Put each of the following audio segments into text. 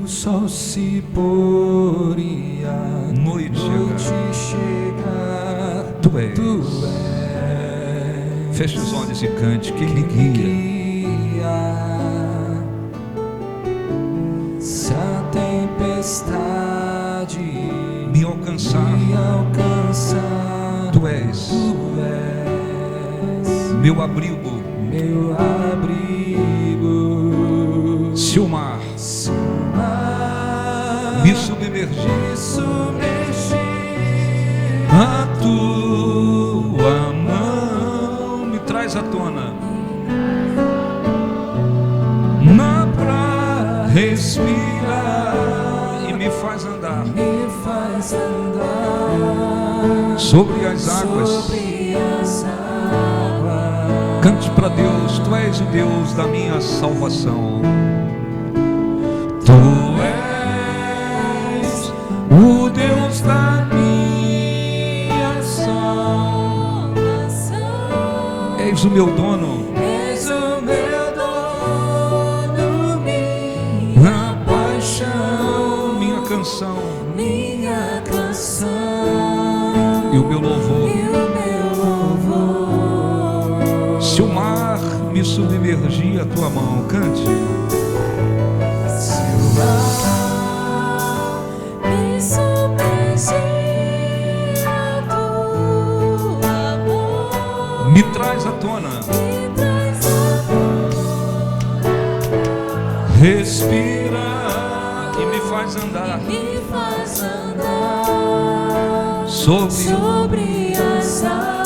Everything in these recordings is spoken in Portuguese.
sol se pôr e a noite chegar, Tu és. Feche os olhos e cante. Quem me guia? Se a tempestade Me alcançar. Tu és meu abrigo. Se o mar me submergir, a tua mão me traz à tona, pra respirar e me faz andar sobre as águas. Cante para Deus. Tu és o Deus da minha salvação. Tu és o Deus da minha salvação. És o meu dono. Minha paixão, minha canção e o meu louvor. Se o mar me submergir, a tua mão, cante. Se o mar me submergir, a tua mão me traz à tona, respira e me faz andar sobre as águas.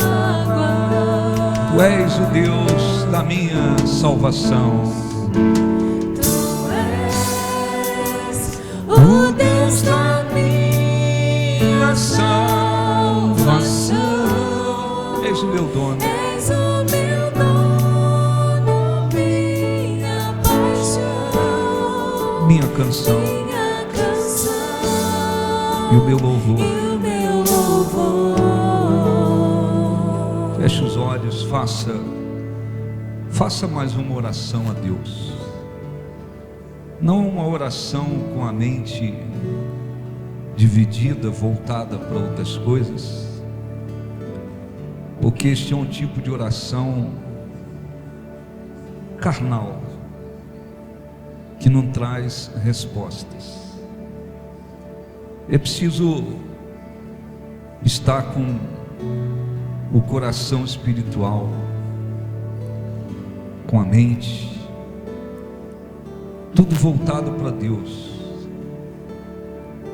Tu és o Deus da minha salvação. Tu és o Deus da minha salvação. És o meu dono. És o meu dono, minha paixão, minha canção e o meu louvor. Feche os olhos, faça mais uma oração a Deus. Não uma oração com a mente dividida, voltada para outras coisas, porque este é um tipo de oração carnal, que não traz respostas. É preciso estar com o coração espiritual, com a mente, tudo voltado para Deus.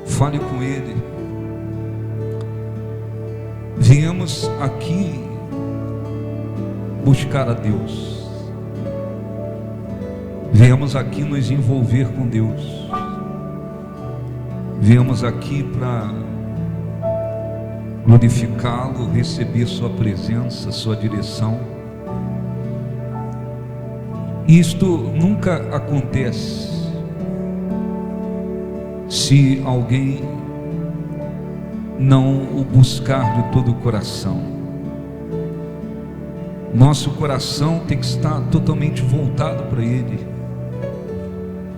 Fale com Ele. Viemos aqui buscar a Deus. Viemos aqui nos envolver com Deus. Viemos aqui para glorificá-lo, receber sua presença, sua direção. Isto nunca acontece se alguém não o buscar de todo o coração. Nosso coração tem que estar totalmente voltado para Ele.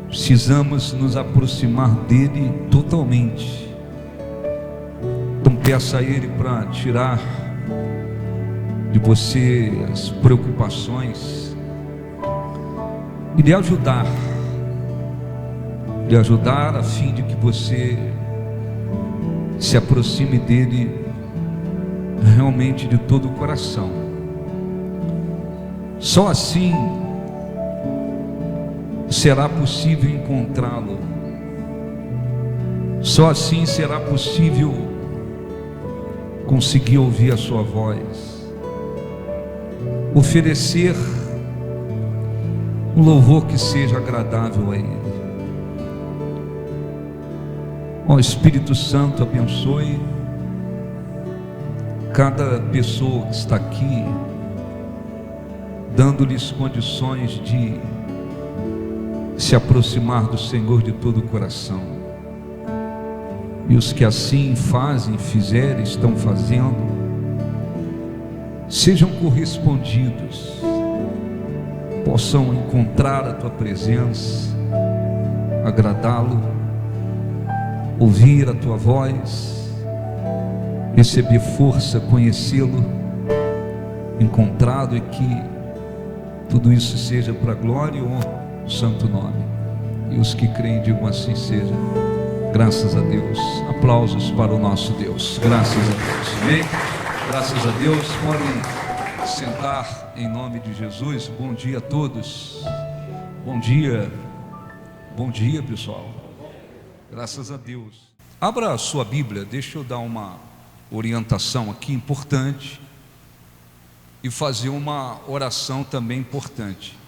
Precisamos nos aproximar dele totalmente. Então peça a Ele para tirar de você as preocupações e lhe ajudar a fim de que você se aproxime dele realmente de todo o coração. Só assim será possível encontrá-lo. Só assim será possível conseguir ouvir a sua voz, oferecer um louvor que seja agradável a Ele. Ó Espírito Santo, abençoe cada pessoa que está aqui, dando-lhes condições de se aproximar do Senhor de todo o coração. E os que assim fazem, fizerem, estão fazendo, sejam correspondidos, possam encontrar a Tua presença, agradá-lo ouvir a tua voz, receber força, conhecê-lo, encontrado, e que tudo isso seja para a glória e honra do santo nome. E os que creem digam assim seja. Graças a Deus. Aplausos para o nosso Deus. Graças a Deus. Amém? Graças a Deus. Podem sentar em nome de Jesus. Bom dia a todos. Bom dia. Bom dia, pessoal. Graças a Deus. Abra a sua Bíblia. Deixa eu dar uma orientação aqui importante e fazer uma oração também importante.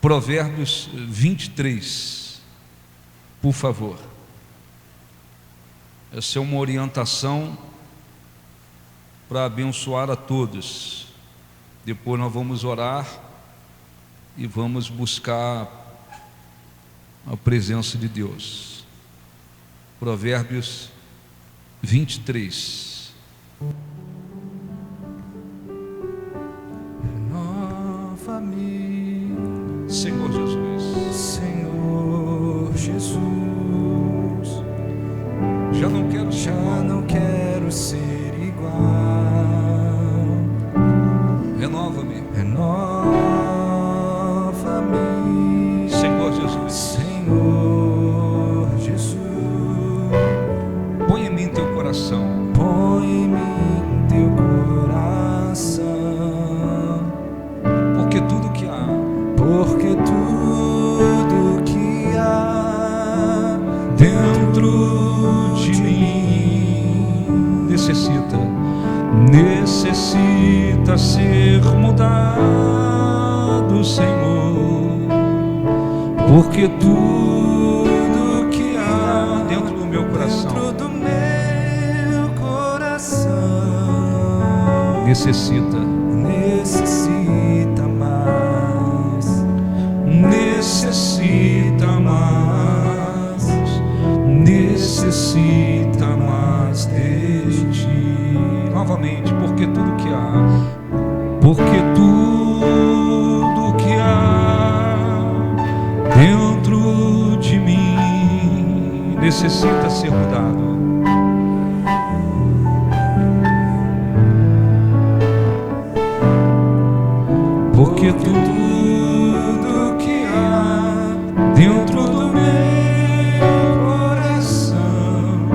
Provérbios 23, por favor. Essa é uma orientação para abençoar a todos. Depois nós vamos orar e vamos buscar a presença de Deus. Provérbios 23. Renova-me, Senhor Jesus. Senhor Jesus. Já não quero ser Já igual. não quero ser igual. Renova-me, Renova-me, Senhor Jesus. Senhor Jesus. Põe em mim teu coração, Põe em mim teu coração, porque tudo que há porque tudo que há dentro de mim necessita ser mudado, Senhor, porque tudo que há dentro do meu coração dentro do meu coração necessita mais, necessita mais de ti. Novamente, porque tudo que há dentro de mim necessita ser mudado. Porque tudo que há dentro do meu coração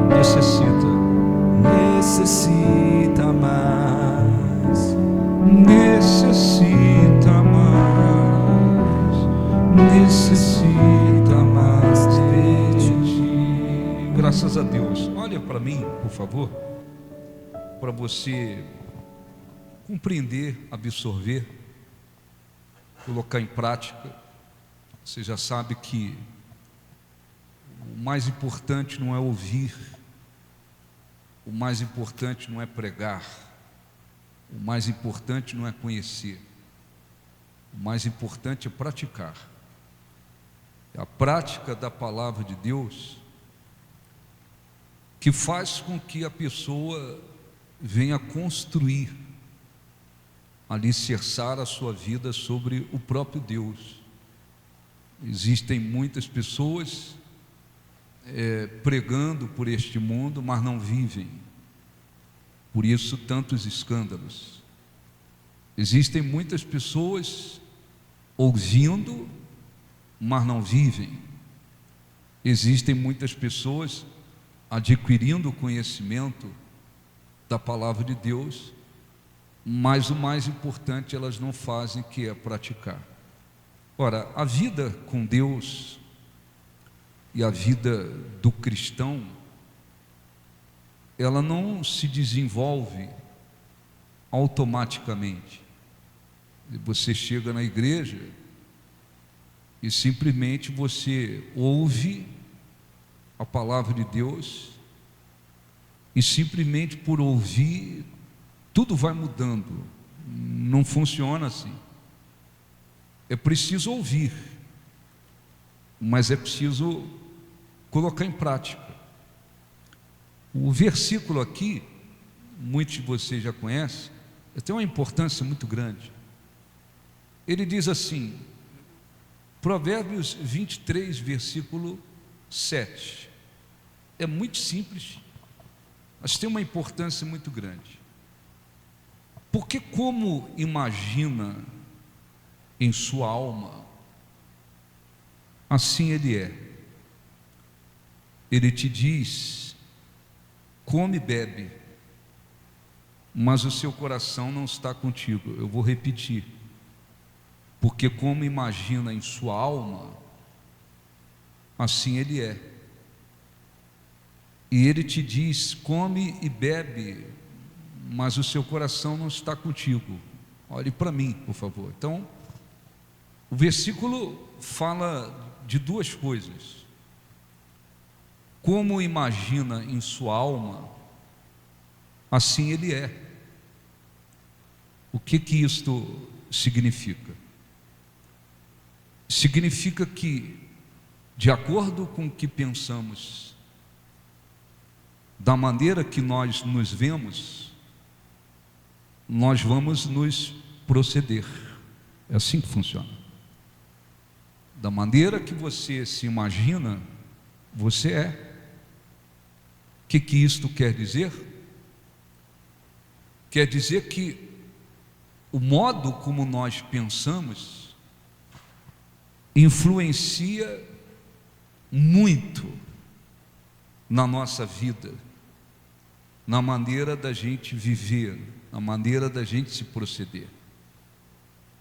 necessita mais de ti. Graças a Deus. Olha para mim, por favor, para você compreender, absorver, colocar em prática. Você já sabe que o mais importante não é ouvir, o mais importante não é pregar, o mais importante não é conhecer, o mais importante é praticar. É a prática da palavra de Deus que faz com que a pessoa venha construir, alicerçar a sua vida sobre o próprio Deus. Existem muitas pessoas pregando por este mundo, mas não vivem. Por isso tantos escândalos. Existem muitas pessoas ouvindo, mas não vivem. Existem muitas pessoas adquirindo o conhecimento da palavra de Deus, mas o mais importante elas não fazem, que é praticar. Ora, a vida com Deus e a vida do cristão, ela não se desenvolve automaticamente. Você chega na igreja e simplesmente você ouve a palavra de Deus e simplesmente por ouvir tudo vai mudando. Não funciona assim. É preciso ouvir, mas é preciso colocar em prática. O versículo aqui, muitos de vocês já conhecem, tem uma importância muito grande. Ele diz assim, Provérbios 23, versículo 7: é muito simples, mas tem uma importância muito grande. Porque como imagina em sua alma, assim ele é. Ele te diz: come e bebe, mas o seu coração não está contigo. Eu vou repetir. Porque como imagina em sua alma, assim ele é. E ele te diz: come e bebe, mas o seu coração não está contigo. Olhe para mim, por favor. Então, o versículo fala de duas coisas. Como imagina em sua alma, assim ele é. O que isto significa? Significa que, de acordo com o que pensamos, da maneira que nós nos vemos, nós vamos nos proceder. É assim que funciona. Da maneira que você se imagina, você é. O que isto quer dizer? Quer dizer que o modo como nós pensamos influencia muito na nossa vida, na maneira da gente viver, na maneira da gente se proceder.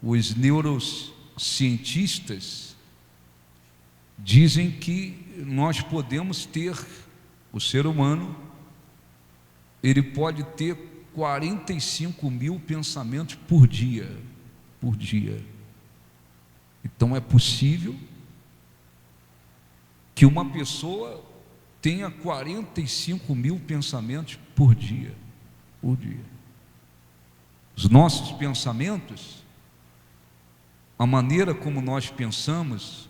Os neurocientistas dizem que nós podemos ter, o ser humano, ele pode ter 45 mil pensamentos por dia. Então é possível que uma pessoa tenha 45 mil pensamentos por dia. Os nossos pensamentos, a maneira como nós pensamos,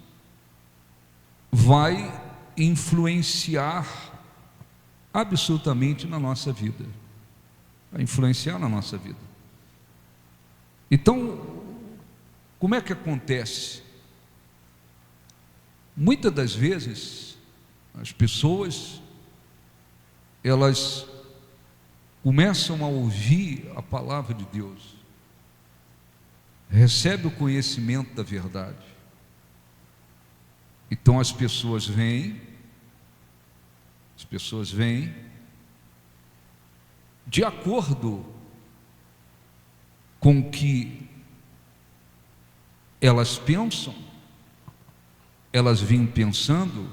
vai influenciar absolutamente na nossa vida. Vai influenciar na nossa vida. Então, como é que acontece? Muitas das vezes, as pessoas, elas começam a ouvir a palavra de Deus, recebem o conhecimento da verdade. Então as pessoas vêm, de acordo com o que elas pensam, elas vinham pensando,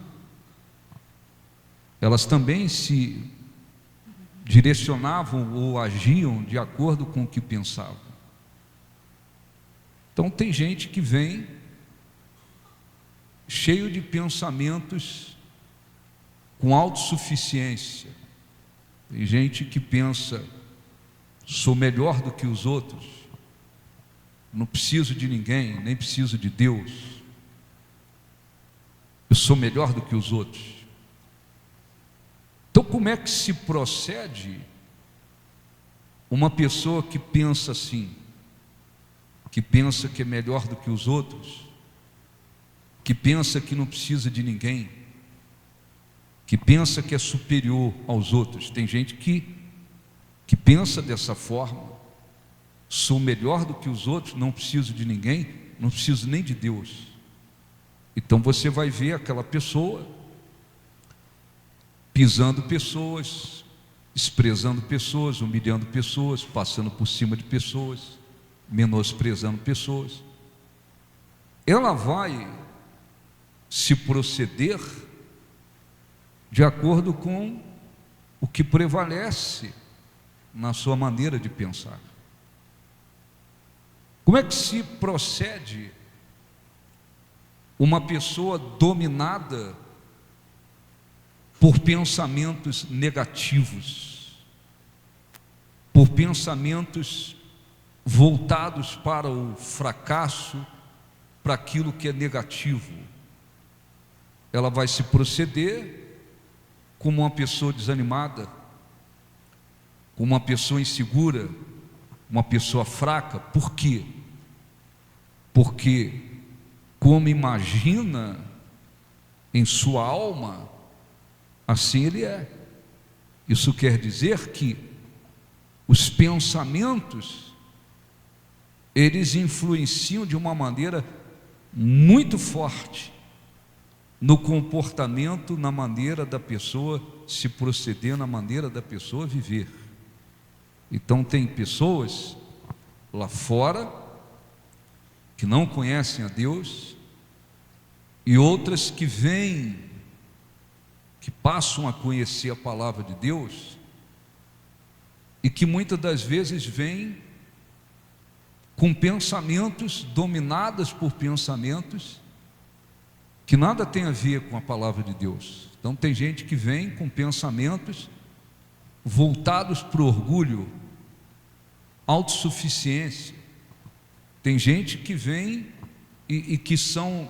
elas também se direcionavam ou agiam de acordo com o que pensavam. Então tem gente que vem cheio de pensamentos com autossuficiência. Tem gente que pensa: sou melhor do que os outros, não preciso de ninguém, nem preciso de Deus, eu sou melhor do que os outros. Então, como é que se procede uma pessoa que pensa assim, que pensa que é melhor do que os outros, que pensa que não precisa de ninguém, que pensa que é superior aos outros? Tem gente que pensa dessa forma: sou melhor do que os outros, não preciso de ninguém, não preciso nem de Deus. Então você vai ver aquela pessoa pisando pessoas, desprezando pessoas, humilhando pessoas, passando por cima de pessoas, menosprezando pessoas. Ela vai se proceder de acordo com o que prevalece na sua maneira de pensar. Como é que se procede uma pessoa dominada por pensamentos negativos, por pensamentos voltados para o fracasso, para aquilo que é negativo? Ela vai se proceder como uma pessoa desanimada, como uma pessoa insegura, uma pessoa fraca. Por quê? Porque, como imagina em sua alma, assim ele é. Isso quer dizer que os pensamentos, eles influenciam de uma maneira muito forte no comportamento, na maneira da pessoa se proceder, na maneira da pessoa viver. Então tem pessoas lá fora que não conhecem a Deus, e outras que vêm, que passam a conhecer a palavra de Deus, e que muitas das vezes vêm com pensamentos, dominadas por pensamentos que nada tem a ver com a palavra de Deus. Então tem gente que vem com pensamentos voltados para o orgulho, autossuficiência. Tem gente que vem e que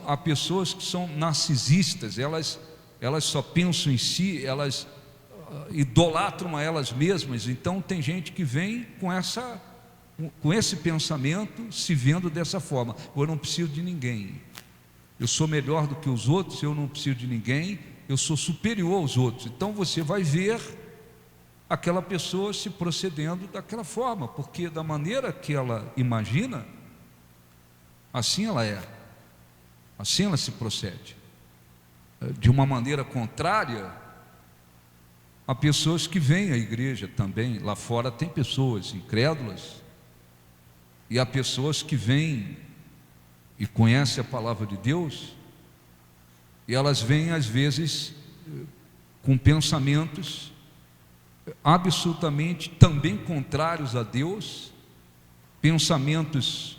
há pessoas que são narcisistas, elas só pensam em si, elas idolatram a elas mesmas. Então tem gente que vem com esse pensamento, se vendo dessa forma: eu não preciso de ninguém, eu sou melhor do que os outros, eu não preciso de ninguém, eu sou superior aos outros. Então você vai ver aquela pessoa se procedendo daquela forma, porque da maneira que ela imagina, assim ela é, assim ela se procede. De uma maneira contrária, há pessoas que vêm à igreja também. Lá fora tem pessoas incrédulas, e há pessoas que vêm e conhecem a palavra de Deus, e elas vêm às vezes com pensamentos absolutamente também contrários a Deus, pensamentos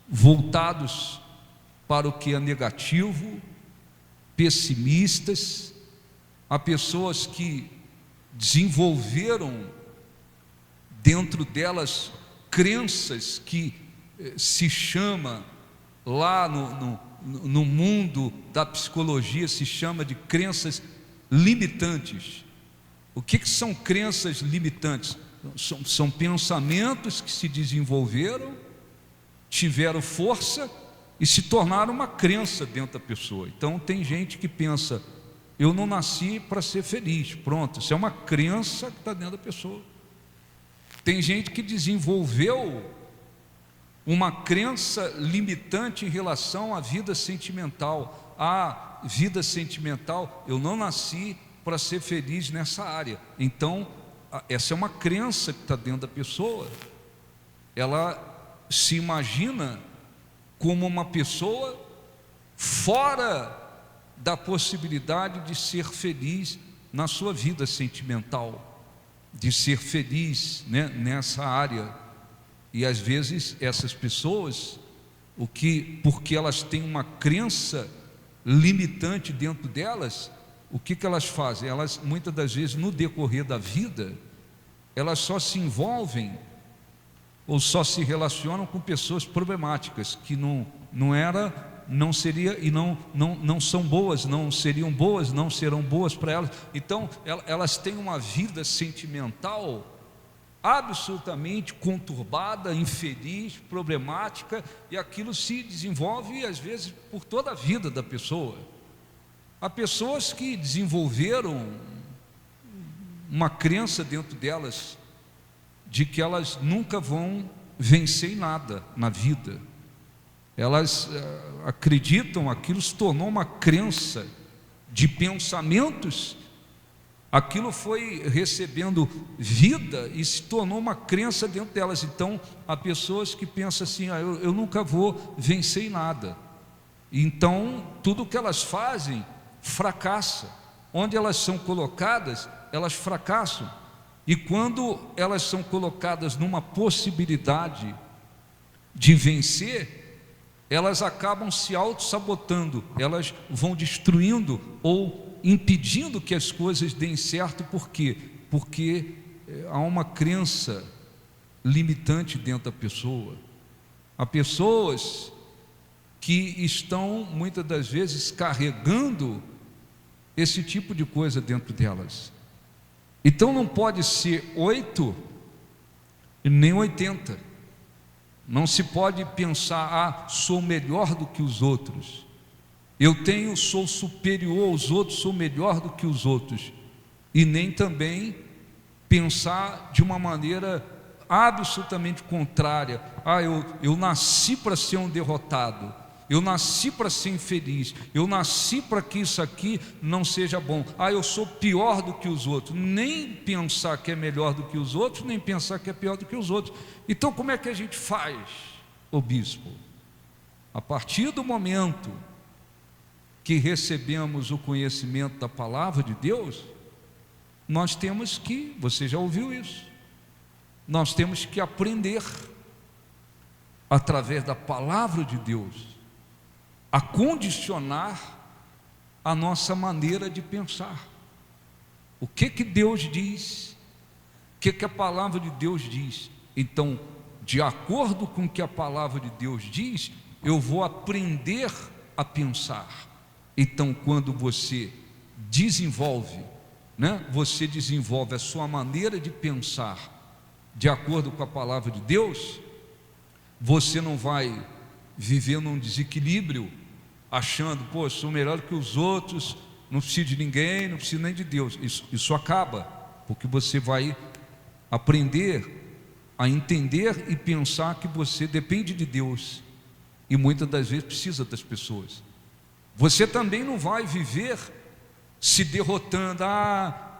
voltados para o que é negativo, pessimistas. Há pessoas que desenvolveram dentro delas crenças que se chama lá no mundo da psicologia, se chama de crenças limitantes. O que são crenças limitantes? São pensamentos que se desenvolveram, tiveram força e se tornaram uma crença dentro da pessoa. Então tem gente que pensa: eu não nasci para ser feliz. Pronto, isso é uma crença que está dentro da pessoa. Tem gente que desenvolveu uma crença limitante em relação à vida sentimental. A vida sentimental, eu não nasci para ser feliz nessa área. Então essa é uma crença que está dentro da pessoa. Ela se imagina como uma pessoa fora da possibilidade de ser feliz na sua vida sentimental, de ser feliz, né, nessa área. E às vezes essas pessoas, porque elas têm uma crença limitante dentro delas, o que elas fazem? Elas muitas das vezes, no decorrer da vida, elas só se envolvem ou só se relacionam com pessoas problemáticas, que não seria e não são boas, não seriam boas, não serão boas para elas. Então elas têm uma vida sentimental absolutamente conturbada, infeliz, problemática, e aquilo se desenvolve às vezes por toda a vida da pessoa. Há pessoas que desenvolveram uma crença dentro delas de que elas nunca vão vencer em nada na vida. Elas acreditam, aquilo se tornou uma crença de pensamentos, aquilo foi recebendo vida e se tornou uma crença dentro delas. Então há pessoas que pensam assim: eu nunca vou vencer em nada. Então tudo que elas fazem fracassa. Onde elas são colocadas, elas fracassam. E quando elas são colocadas numa possibilidade de vencer, elas acabam se auto-sabotando, elas vão destruindo ou impedindo que as coisas deem certo. Por quê? Porque há uma crença limitante dentro da pessoa. Há pessoas que estão muitas das vezes carregando esse tipo de coisa dentro delas. Então não pode ser 8 nem 80. Não se pode pensar: sou melhor do que os outros, sou superior aos outros, sou melhor do que os outros. e nem também pensar de uma maneira absolutamente contrária. Eu nasci para ser um derrotado, eu nasci para ser infeliz, eu nasci para que isso aqui não seja bom. Eu sou pior do que os outros. Nem pensar que é melhor do que os outros, nem pensar que é pior do que os outros. Então como é que a gente faz, ô bispo? A partir do momento que recebemos o conhecimento da palavra de Deus, nós temos que, você já ouviu isso, nós temos que aprender através da palavra de Deus a condicionar a nossa maneira de pensar. O que Deus diz, o que a palavra de Deus diz. Então, de acordo com o que a palavra de Deus diz, eu vou aprender a pensar. Então, quando você desenvolve, você desenvolve a sua maneira de pensar de acordo com a palavra de Deus, você não vai viver num desequilíbrio, achando, eu sou melhor que os outros, não preciso de ninguém, não preciso nem de Deus. Isso acaba, porque você vai aprender a entender e pensar que você depende de Deus, e muitas das vezes precisa das pessoas. Você também não vai viver se derrotando,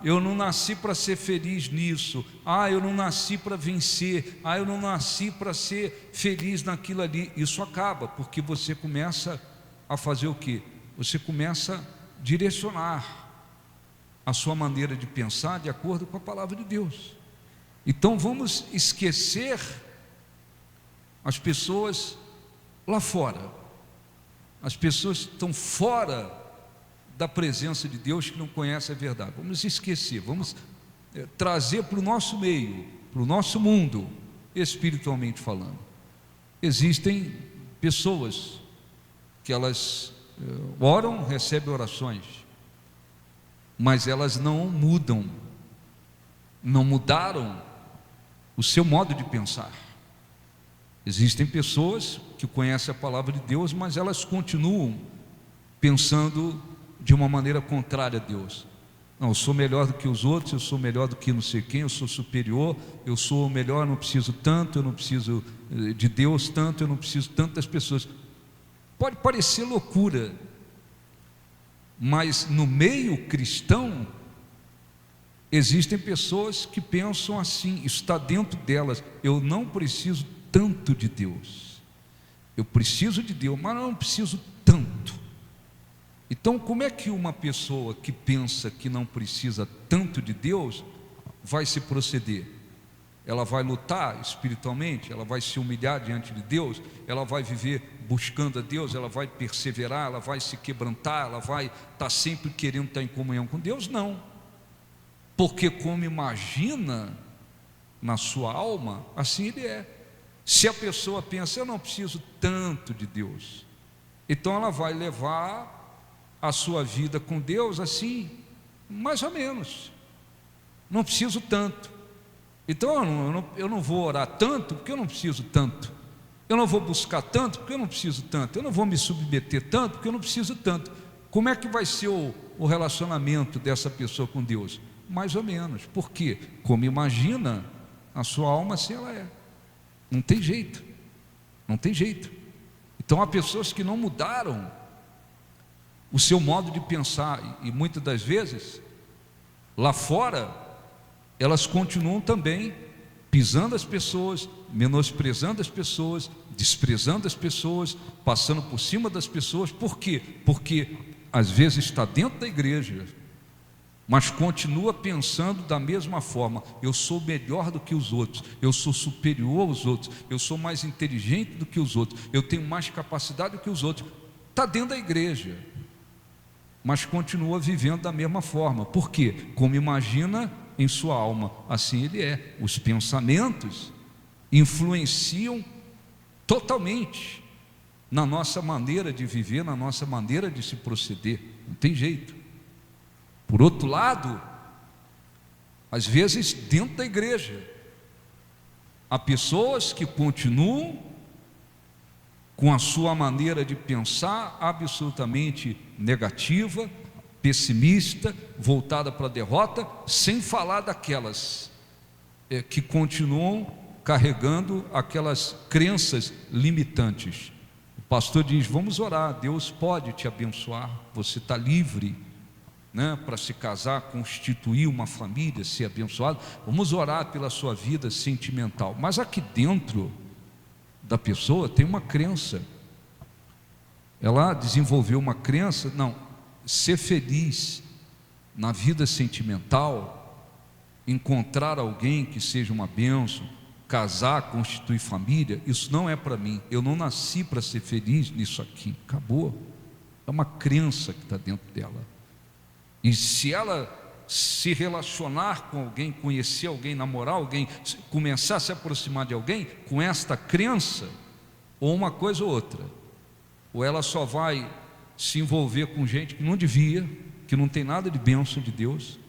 eu não nasci para ser feliz nisso, eu não nasci para vencer, eu não nasci para ser feliz naquilo ali. Isso acaba, porque você começa a fazer o quê? Você começa a direcionar a sua maneira de pensar de acordo com a palavra de Deus. Então vamos esquecer as pessoas lá fora, as pessoas que estão fora da presença de Deus, que não conhecem a verdade. Vamos esquecer, vamos trazer para o nosso meio, para o nosso mundo, espiritualmente falando. Existem pessoas que elas oram, recebem orações, mas elas não mudam, não mudaram o seu modo de pensar. Existem pessoas que conhecem a palavra de Deus, mas elas continuam pensando de uma maneira contrária a Deus. Não, eu sou melhor do que os outros, eu sou melhor do que não sei quem, eu sou superior, eu sou o melhor, eu não preciso tanto, eu não preciso de Deus tanto, eu não preciso tanto das pessoas. Pode parecer loucura, mas no meio cristão existem pessoas que pensam assim, isso está dentro delas: eu não preciso tanto de Deus, eu preciso de Deus, mas não preciso tanto. Então, como é que uma pessoa que pensa que não precisa tanto de Deus vai se proceder? Ela vai lutar espiritualmente, ela vai se humilhar diante de Deus, ela vai viver buscando a Deus, ela vai perseverar, ela vai se quebrantar, ela vai estar sempre querendo estar em comunhão com Deus? Não, porque como imagina na sua alma, assim ele é. Se a pessoa pensa, eu não preciso tanto de Deus, então ela vai levar a sua vida com Deus assim, mais ou menos, não preciso tanto. Então eu não vou orar tanto porque eu não preciso tanto, eu não vou buscar tanto porque eu não preciso tanto, eu não vou me submeter tanto porque eu não preciso tanto. Como é que vai ser o relacionamento dessa pessoa com Deus? Mais ou menos. Por quê? Como imagina a sua alma, assim ela é. Não tem jeito, não tem jeito. Então há pessoas que não mudaram o seu modo de pensar, e muitas das vezes lá fora elas continuam também pisando as pessoas, menosprezando as pessoas, desprezando as pessoas, passando por cima das pessoas. Por quê? Porque às vezes está dentro da igreja, mas continua pensando da mesma forma: eu sou melhor do que os outros, eu sou superior aos outros, eu sou mais inteligente do que os outros, eu tenho mais capacidade do que os outros. Está dentro da igreja, mas continua vivendo da mesma forma. Por quê? Como imagina em sua alma, assim ele é. Os pensamentos influenciam totalmente na nossa maneira de viver, na nossa maneira de se proceder. Não tem jeito. Por outro lado, às vezes dentro da igreja há pessoas que continuam com a sua maneira de pensar absolutamente negativa, pessimista, voltada para a derrota, sem falar daquelas que continuam carregando aquelas crenças limitantes. O pastor diz: vamos orar, Deus pode te abençoar, você está livre, né, para se casar, constituir uma família, ser abençoado. Vamos orar pela sua vida sentimental. Mas aqui dentro da pessoa tem uma crença. Ela desenvolveu uma crença: não, ser feliz na vida sentimental, encontrar alguém que seja uma bênção, casar, constituir família, isso não é para mim. Eu não nasci para ser feliz nisso aqui. Acabou. É uma crença que está dentro dela. E se ela se relacionar com alguém, conhecer alguém, namorar alguém, começar a se aproximar de alguém com esta crença, ou uma coisa ou outra, ou ela só vai se envolver com gente que não devia, que não tem nada de bênção de Deus,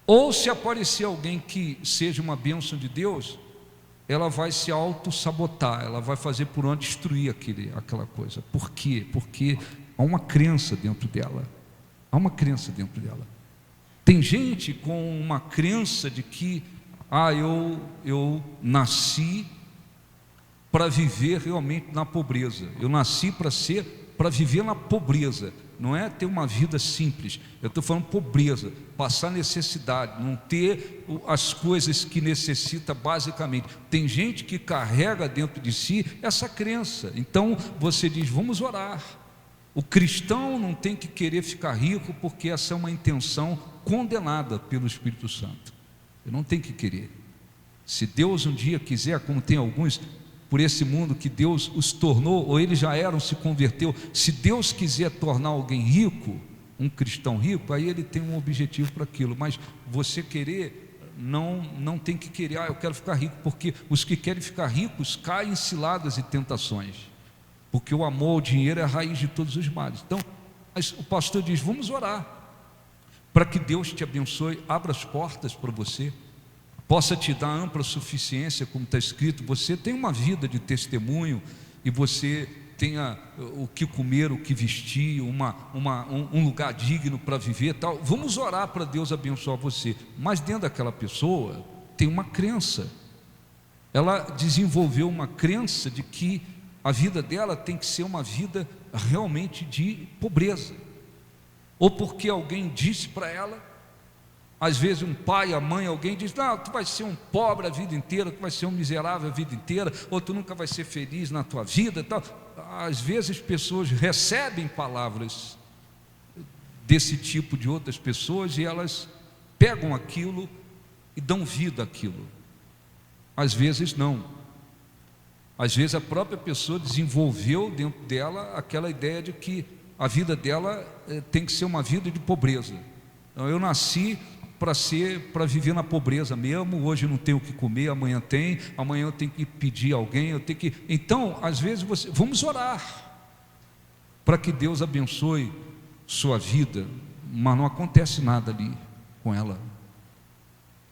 ou se aparecer alguém que seja uma bênção de Deus, ela vai se auto-sabotar, ela vai fazer por onde destruir aquela coisa. Por quê? Porque há uma crença dentro dela. Há uma crença dentro dela. Tem gente com uma crença de que eu nasci para viver realmente na pobreza. Eu nasci para viver na pobreza. Não é ter uma vida simples. Eu estou falando pobreza, passar necessidade, não ter as coisas que necessita basicamente. Tem gente que carrega dentro de si essa crença. Então você diz: vamos orar. O cristão não tem que querer ficar rico, porque essa é uma intenção condenada pelo Espírito Santo. Eu não tenho que querer. Se Deus um dia quiser, como tem alguns por esse mundo que Deus os tornou, ou eles já eram, se converteu, se Deus quiser tornar alguém rico, um cristão rico, aí ele tem um objetivo para aquilo. Mas você querer, não tem que querer: eu quero ficar rico, porque os que querem ficar ricos caem em ciladas e tentações, porque o amor ao dinheiro é a raiz de todos os males. Então, mas o pastor diz: vamos orar para que Deus te abençoe, abra as portas para você, possa te dar ampla suficiência, como está escrito. Você tem uma vida de testemunho, e você tenha o que comer, o que vestir, um lugar digno para viver, tal. Vamos orar para Deus abençoar você. Mas dentro daquela pessoa tem uma crença. Ela desenvolveu uma crença de que a vida dela tem que ser uma vida realmente de pobreza, ou porque alguém disse para ela, às vezes um pai, a mãe, alguém diz: não, tu vai ser um pobre a vida inteira, tu vai ser um miserável a vida inteira, ou tu nunca vai ser feliz na tua vida, tal. Às vezes as pessoas recebem palavras desse tipo de outras pessoas, e elas pegam aquilo e dão vida àquilo. Às vezes não. Às vezes a própria pessoa desenvolveu dentro dela aquela ideia de que a vida dela tem que ser uma vida de pobreza. Então, eu nasci para viver na pobreza mesmo. Hoje não tenho o que comer, amanhã eu tenho que pedir a alguém, eu tenho que... Então, às vezes vamos orar para que Deus abençoe sua vida, mas não acontece nada ali com ela.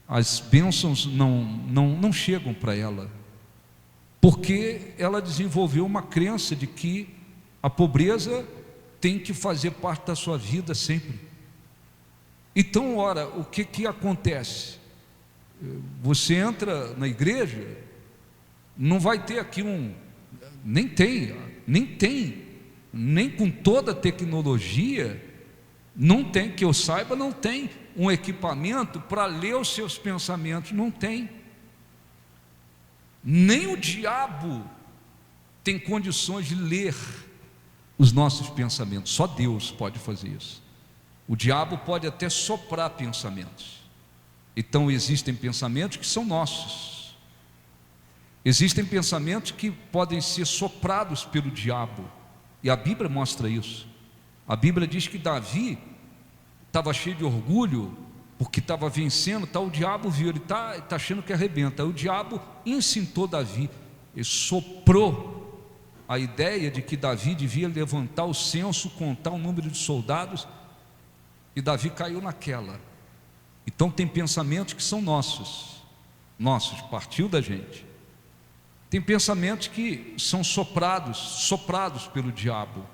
As bênçãos não chegam para ela, porque ela desenvolveu uma crença de que a pobreza tem que fazer parte da sua vida sempre. Então, ora, o que acontece? Você entra na igreja, não vai ter aqui nem com toda a tecnologia, não tem, que eu saiba, não tem um equipamento para ler os seus pensamentos, não tem. Nem o diabo tem condições de ler os nossos pensamentos. Só Deus pode fazer isso. O diabo pode até soprar pensamentos. Então existem pensamentos que são nossos. Existem pensamentos que podem ser soprados pelo diabo. E a Bíblia mostra isso. A Bíblia diz que Davi estava cheio de orgulho, porque estava vencendo, o diabo viu, ele está achando que arrebenta. Aí o diabo incitou Davi, ele soprou a ideia de que Davi devia levantar o censo, contar o número de soldados, e Davi caiu naquela. Então tem pensamentos que são nossos, partiu da gente. Tem pensamentos que são soprados pelo diabo.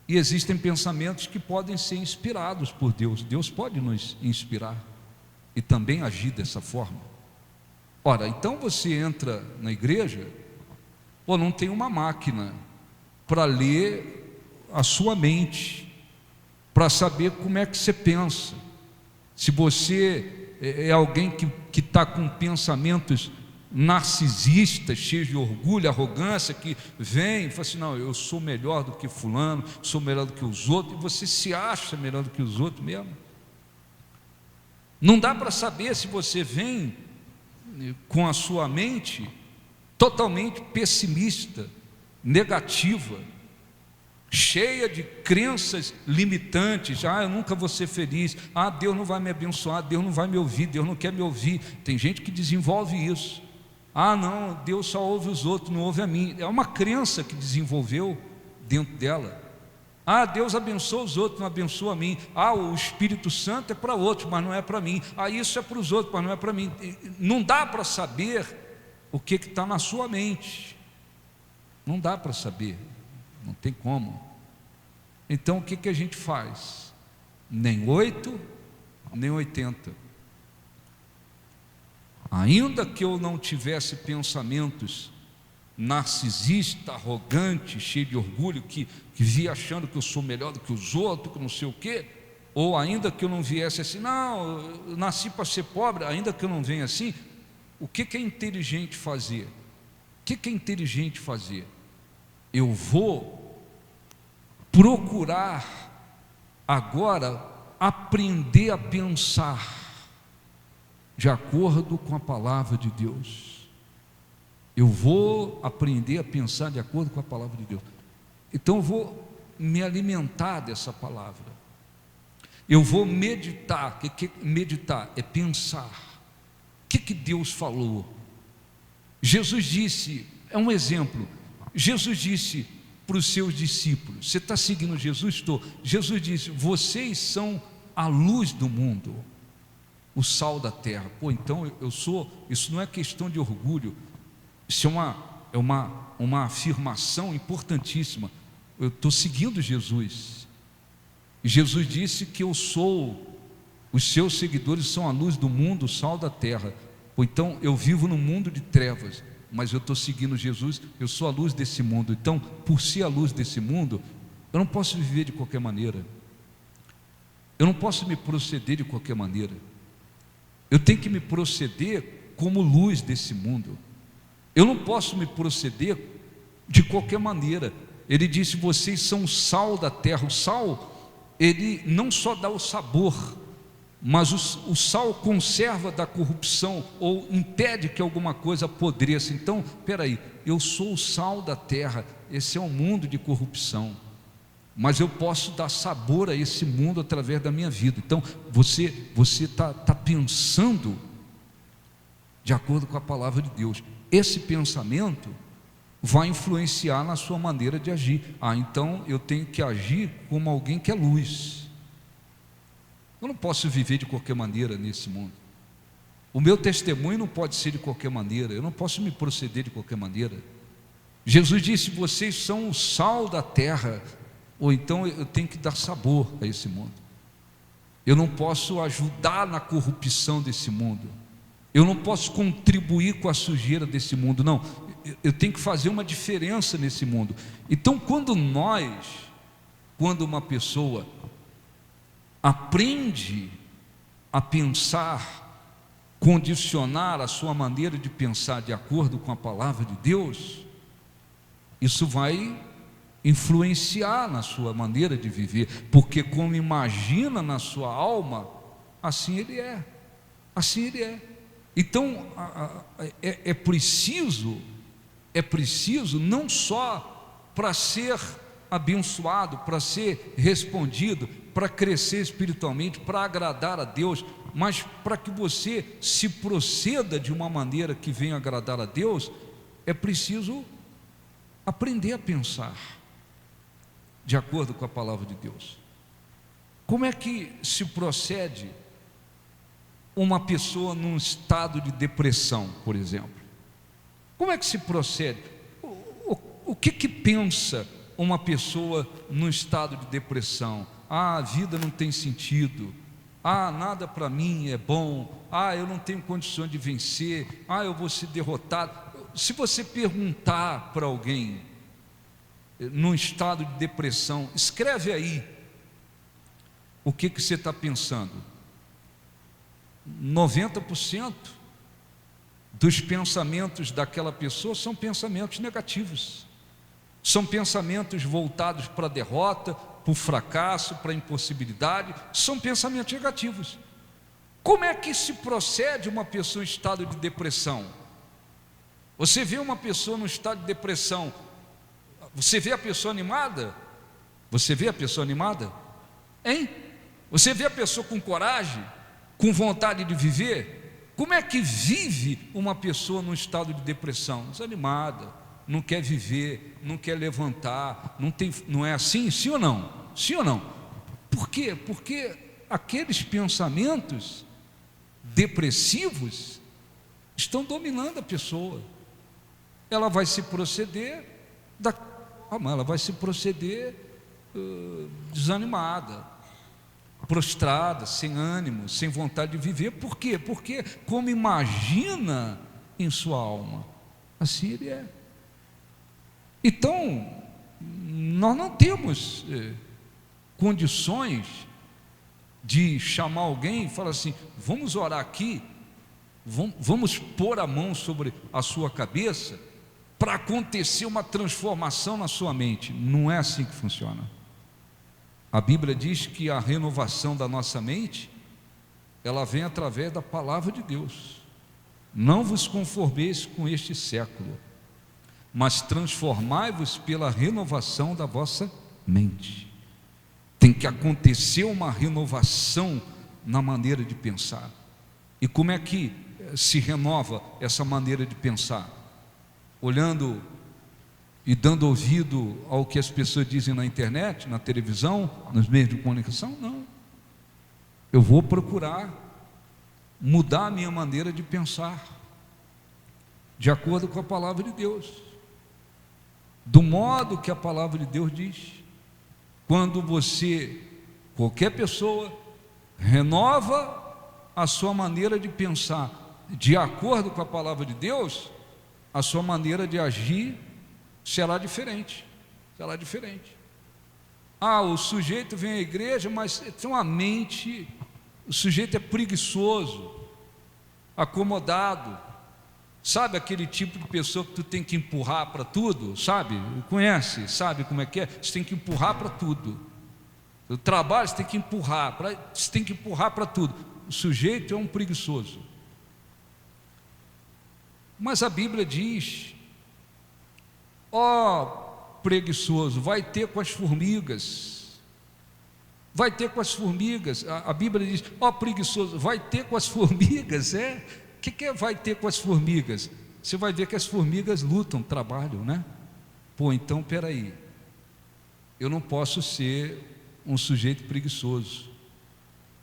E existem pensamentos que podem ser inspirados por Deus. Deus pode nos inspirar e também agir dessa forma. Ora, então você entra na igreja, não tem uma máquina para ler a sua mente, para saber como é que você pensa. Se você é alguém que está com pensamentos narcisistas, cheios de orgulho, arrogância, que vem e fala assim: não, eu sou melhor do que fulano, sou melhor do que os outros, e você se acha melhor do que os outros mesmo. Não dá para saber se você vem com a sua mente totalmente pessimista, negativa, cheia de crenças limitantes. Eu nunca vou ser feliz, Deus não vai me abençoar, Deus não vai me ouvir, Deus não quer me ouvir. Tem gente que desenvolve isso. Não, Deus só ouve os outros, não ouve a mim. É uma crença que desenvolveu dentro dela. Deus abençoa os outros, não abençoa a mim. O Espírito Santo é para outros, mas não é para mim. Isso é para os outros, mas não é para mim. Não dá para saber o que está na sua mente. Não dá para saber, não tem como. Então o que a gente faz? Nem 8, nem 80. Ainda que eu não tivesse pensamentos narcisistas, arrogantes, cheio de orgulho, que via achando que eu sou melhor do que os outros, que não sei o quê, ou ainda que eu não viesse assim, não, eu nasci para ser pobre, ainda que eu não venha assim, o que é inteligente fazer? O que é inteligente fazer? Eu vou procurar agora aprender a pensar de acordo com a palavra de Deus. Eu vou aprender a pensar de acordo com a palavra de Deus. Então eu vou me alimentar dessa palavra. Eu vou meditar. Meditar é pensar. O que Deus falou? Jesus disse, é um exemplo. Jesus disse para os seus discípulos: você está seguindo Jesus? Estou. Jesus disse: vocês são a luz do mundo, o sal da terra. Então eu sou. Isso não é questão de orgulho. Isso é uma afirmação importantíssima. Eu estou seguindo Jesus. Jesus disse que eu sou. Os seus seguidores são a luz do mundo, o sal da terra. Então eu vivo no mundo de trevas, mas eu estou seguindo Jesus. Eu sou a luz desse mundo. Então, por ser a luz desse mundo, eu não posso viver de qualquer maneira. Eu não posso me proceder de qualquer maneira. Eu tenho que me proceder como luz desse mundo. Eu não posso me proceder de qualquer maneira. Ele disse: vocês são o sal da terra. O sal, ele não só dá o sabor, mas o sal conserva da corrupção, ou impede que alguma coisa apodreça. Então, peraí, eu sou o sal da terra. Esse é um mundo de corrupção, mas eu posso dar sabor a esse mundo através da minha vida. Então, você está pensando de acordo com a palavra de Deus. Esse pensamento vai influenciar na sua maneira de agir. Então eu tenho que agir como alguém que é luz. Eu não posso viver de qualquer maneira nesse mundo. O meu testemunho não pode ser de qualquer maneira. Eu não posso me proceder de qualquer maneira. Jesus disse: vocês são o sal da terra. Ou então eu tenho que dar sabor a esse mundo. Eu não posso ajudar na corrupção desse mundo. Eu não posso contribuir com a sujeira desse mundo. Não, eu tenho que fazer uma diferença nesse mundo. Então, quando uma pessoa aprende a pensar, condicionar a sua maneira de pensar de acordo com a palavra de Deus, isso vai influenciar na sua maneira de viver, porque como imagina na sua alma, assim ele é. Assim ele é. Então é preciso não só para ser abençoado, para ser respondido, para crescer espiritualmente, para agradar a Deus, mas para que você se proceda de uma maneira que venha agradar a Deus, é preciso aprender a pensar de acordo com a palavra de Deus. Como é que se procede uma pessoa num estado de depressão, por exemplo? Como é que se procede? O que pensa uma pessoa num estado de depressão? A vida não tem sentido. Nada para mim é bom. Eu não tenho condições de vencer. Eu vou ser derrotado. Se você perguntar para alguém num estado de depressão, escreve aí o que você está pensando. 90% dos pensamentos daquela pessoa são pensamentos negativos, são pensamentos voltados para a derrota, para o fracasso, para a impossibilidade, são pensamentos negativos. Como é que se procede uma pessoa em estado de depressão? Você vê uma pessoa no estado de depressão, você vê a pessoa animada? Você vê a pessoa animada? Hein? Você vê a pessoa com coragem, com vontade de viver? Como é que vive uma pessoa num estado de depressão? Desanimada, não quer viver, não quer levantar, não é assim? Sim ou não? Sim ou não? Por quê? Porque aqueles pensamentos depressivos estão dominando a pessoa. Ela vai se proceder desanimada, prostrada, sem ânimo, sem vontade de viver. Por quê? Porque como imagina em sua alma, assim ele é. Então, nós não temos condições de chamar alguém e falar assim: vamos orar aqui, vamos pôr a mão sobre a sua cabeça para acontecer uma transformação na sua mente. Não é assim que funciona. A Bíblia diz que a renovação da nossa mente, ela vem através da palavra de Deus. Não vos conformeis com este século, mas transformai-vos pela renovação da vossa mente. Tem que acontecer uma renovação na maneira de pensar. E como é que se renova essa maneira de pensar? Olhando e dando ouvido ao que as pessoas dizem na internet, na televisão, nos meios de comunicação? Não. Eu vou procurar mudar a minha maneira de pensar, de acordo com a palavra de Deus, do modo que a palavra de Deus diz. Quando você, qualquer pessoa, renova a sua maneira de pensar de acordo com a palavra de Deus, a sua maneira de agir será diferente. Será diferente. O sujeito vem à igreja, mas tem uma mente, o sujeito é preguiçoso, acomodado. Sabe aquele tipo de pessoa que tu tem que empurrar para tudo? Sabe? Conhece? Sabe como é que é? Você tem que empurrar para tudo. O trabalho você tem que empurrar para tudo. O sujeito é um preguiçoso. Mas a Bíblia diz: preguiçoso, vai ter com as formigas. Vai ter com as formigas. A Bíblia diz: preguiçoso, vai ter com as formigas. O que é vai ter com as formigas? Você vai ver que as formigas lutam, trabalham, né? Então peraí, eu não posso ser um sujeito preguiçoso.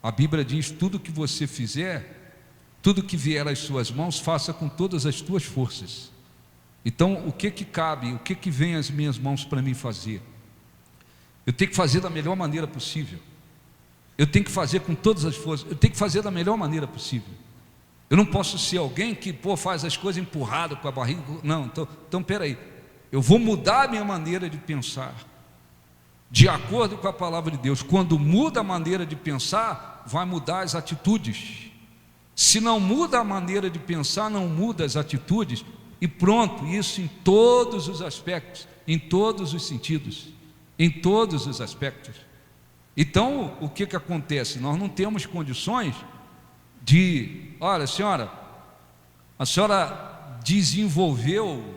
A Bíblia diz: tudo que você fizer, tudo que vier às suas mãos, faça com todas as tuas forças. Então o que cabe, o que vem às minhas mãos para mim fazer? Eu tenho que fazer da melhor maneira possível. Eu tenho que fazer com todas as forças. Eu tenho que fazer da melhor maneira possível. Eu não posso ser alguém que faz as coisas empurrado com a barriga. Não, então peraí, eu vou mudar a minha maneira de pensar de acordo com a palavra de Deus. Quando muda a maneira de pensar, vai mudar as atitudes. Se não muda a maneira de pensar, não muda as atitudes. E pronto, isso em todos os aspectos, em todos os sentidos, em todos os aspectos. Então o que acontece? Nós não temos condições de, olha senhora, a senhora desenvolveu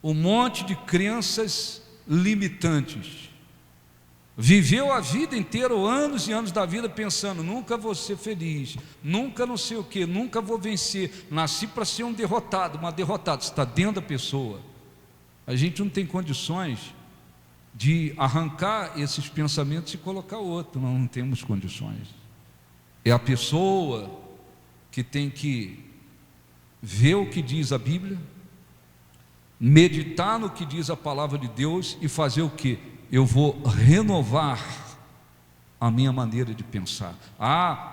um monte de crenças limitantes, viveu a vida inteira, ou anos e anos da vida pensando: nunca vou ser feliz, nunca não sei o que, nunca vou vencer, nasci para ser um derrotado, uma derrotada. Está dentro da pessoa. A gente não tem condições de arrancar esses pensamentos e colocar outro. Nós não temos condições. É a pessoa que tem que ver o que diz a Bíblia, meditar no que diz a palavra de Deus e fazer o quê? Eu vou renovar a minha maneira de pensar.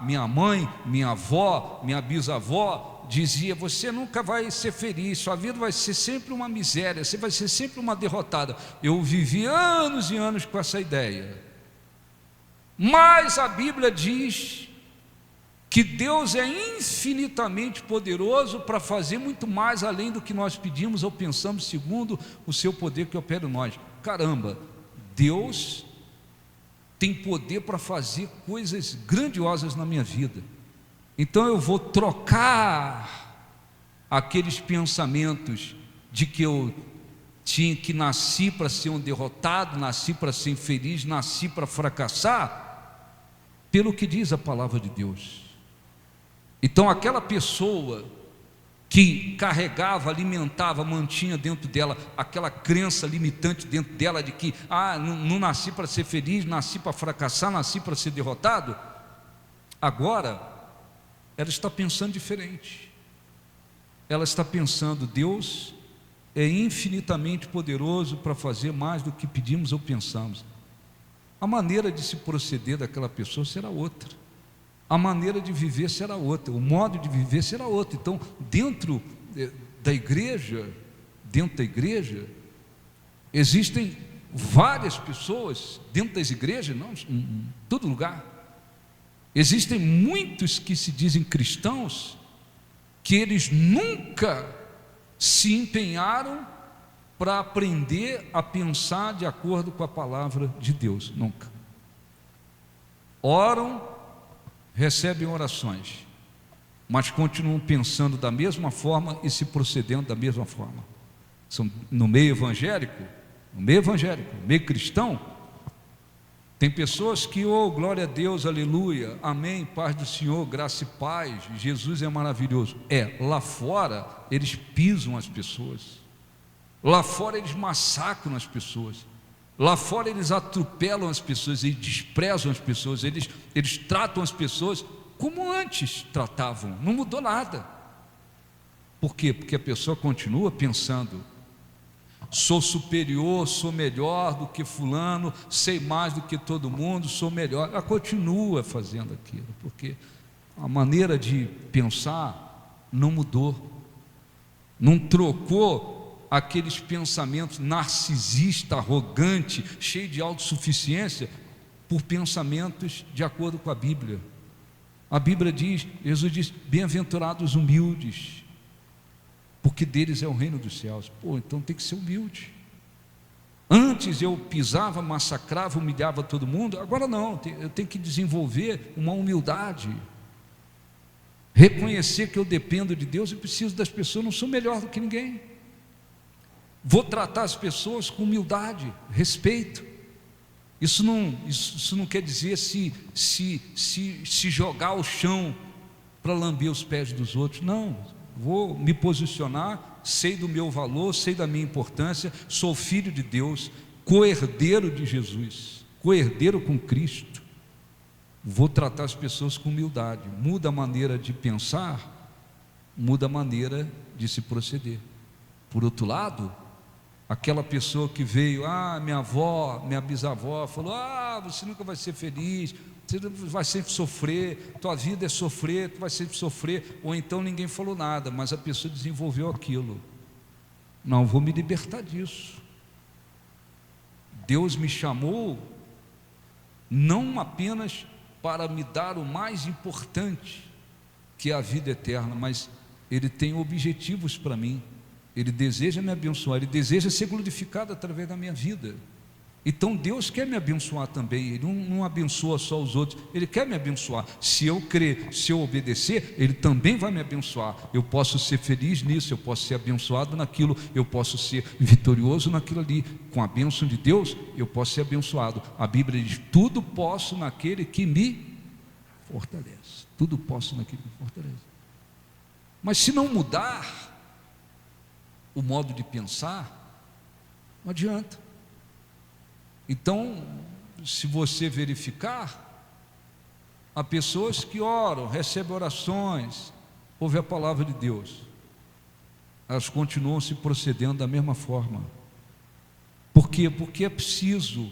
Minha mãe, minha avó, minha bisavó dizia: você nunca vai ser feliz, sua vida vai ser sempre uma miséria, você vai ser sempre uma derrotada. Eu vivi anos e anos com essa ideia. Mas a Bíblia diz que Deus é infinitamente poderoso para fazer muito mais além do que nós pedimos ou pensamos, segundo o seu poder que opera em nós. Caramba, Deus tem poder para fazer coisas grandiosas na minha vida. Então eu vou trocar aqueles pensamentos de que eu nasci para ser um derrotado, nasci para ser infeliz, nasci para fracassar, pelo que diz a palavra de Deus. Então aquela pessoa que carregava, alimentava, mantinha dentro dela aquela crença limitante dentro dela de que não nasci para ser feliz, nasci para fracassar, nasci para ser derrotado, agora ela está pensando diferente. Ela está pensando: Deus é infinitamente poderoso para fazer mais do que pedimos ou pensamos. A maneira de se proceder daquela pessoa será outra, a maneira de viver será outra, o modo de viver será outro. Então, dentro da igreja, existem várias pessoas, dentro das igrejas, não, em todo lugar, existem muitos que se dizem cristãos, que eles nunca se empenharam para aprender a pensar de acordo com a palavra de Deus, nunca. Oram, recebem orações, mas continuam pensando da mesma forma e se procedendo da mesma forma. No meio evangélico, no meio cristão, tem pessoas que, glória a Deus, aleluia, amém, paz do Senhor, graça e paz, Jesus é maravilhoso. Lá fora eles pisam as pessoas, lá fora eles massacram as pessoas, lá fora eles atropelam as pessoas, eles desprezam as pessoas, eles tratam as pessoas como antes tratavam, não mudou nada. Por quê? Porque a pessoa continua pensando: sou superior, sou melhor do que fulano, sei mais do que todo mundo, sou melhor. Ela continua fazendo aquilo, porque a maneira de pensar não mudou, não trocou aqueles pensamentos narcisistas, arrogantes, cheios de autossuficiência, por pensamentos de acordo com a Bíblia. A Bíblia diz, Jesus diz: bem-aventurados os humildes, porque deles é o reino dos céus. Então tem que ser humilde. Antes eu pisava, massacrava, humilhava todo mundo, agora não, eu tenho que desenvolver uma humildade, reconhecer que eu dependo de Deus e preciso das pessoas, não sou melhor do que ninguém. Vou tratar as pessoas com humildade, respeito. Isso não quer dizer se jogar ao chão para lamber os pés dos outros, não. Vou me posicionar, sei do meu valor, sei da minha importância, sou filho de Deus, co-herdeiro de Jesus, co-herdeiro com Cristo. Vou tratar as pessoas com humildade. Muda a maneira de pensar, muda a maneira de se proceder. Por outro lado, aquela pessoa que veio, minha avó, minha bisavó falou: você nunca vai ser feliz, você vai sempre sofrer, tua vida é sofrer, tu vai sempre sofrer. Ou então ninguém falou nada, mas a pessoa desenvolveu aquilo. Não, vou me libertar disso. Deus me chamou não apenas para me dar o mais importante, que é a vida eterna, mas Ele tem objetivos para mim. Ele deseja me abençoar, Ele deseja ser glorificado através da minha vida. Então Deus quer me abençoar também. Ele não abençoa só os outros, Ele quer me abençoar. Se eu crer, se eu obedecer, Ele também vai me abençoar. Eu posso ser feliz nisso, eu posso ser abençoado naquilo, eu posso ser vitorioso naquilo ali. Com a bênção de Deus, eu posso ser abençoado. A Bíblia diz: tudo posso naquele que me fortalece. Tudo posso naquele que me fortalece. Mas se não mudar o modo de pensar, não adianta. Então, se você verificar, há pessoas que oram, recebem orações, ouvem a palavra de Deus, elas continuam se procedendo da mesma forma. Por quê? Porque é preciso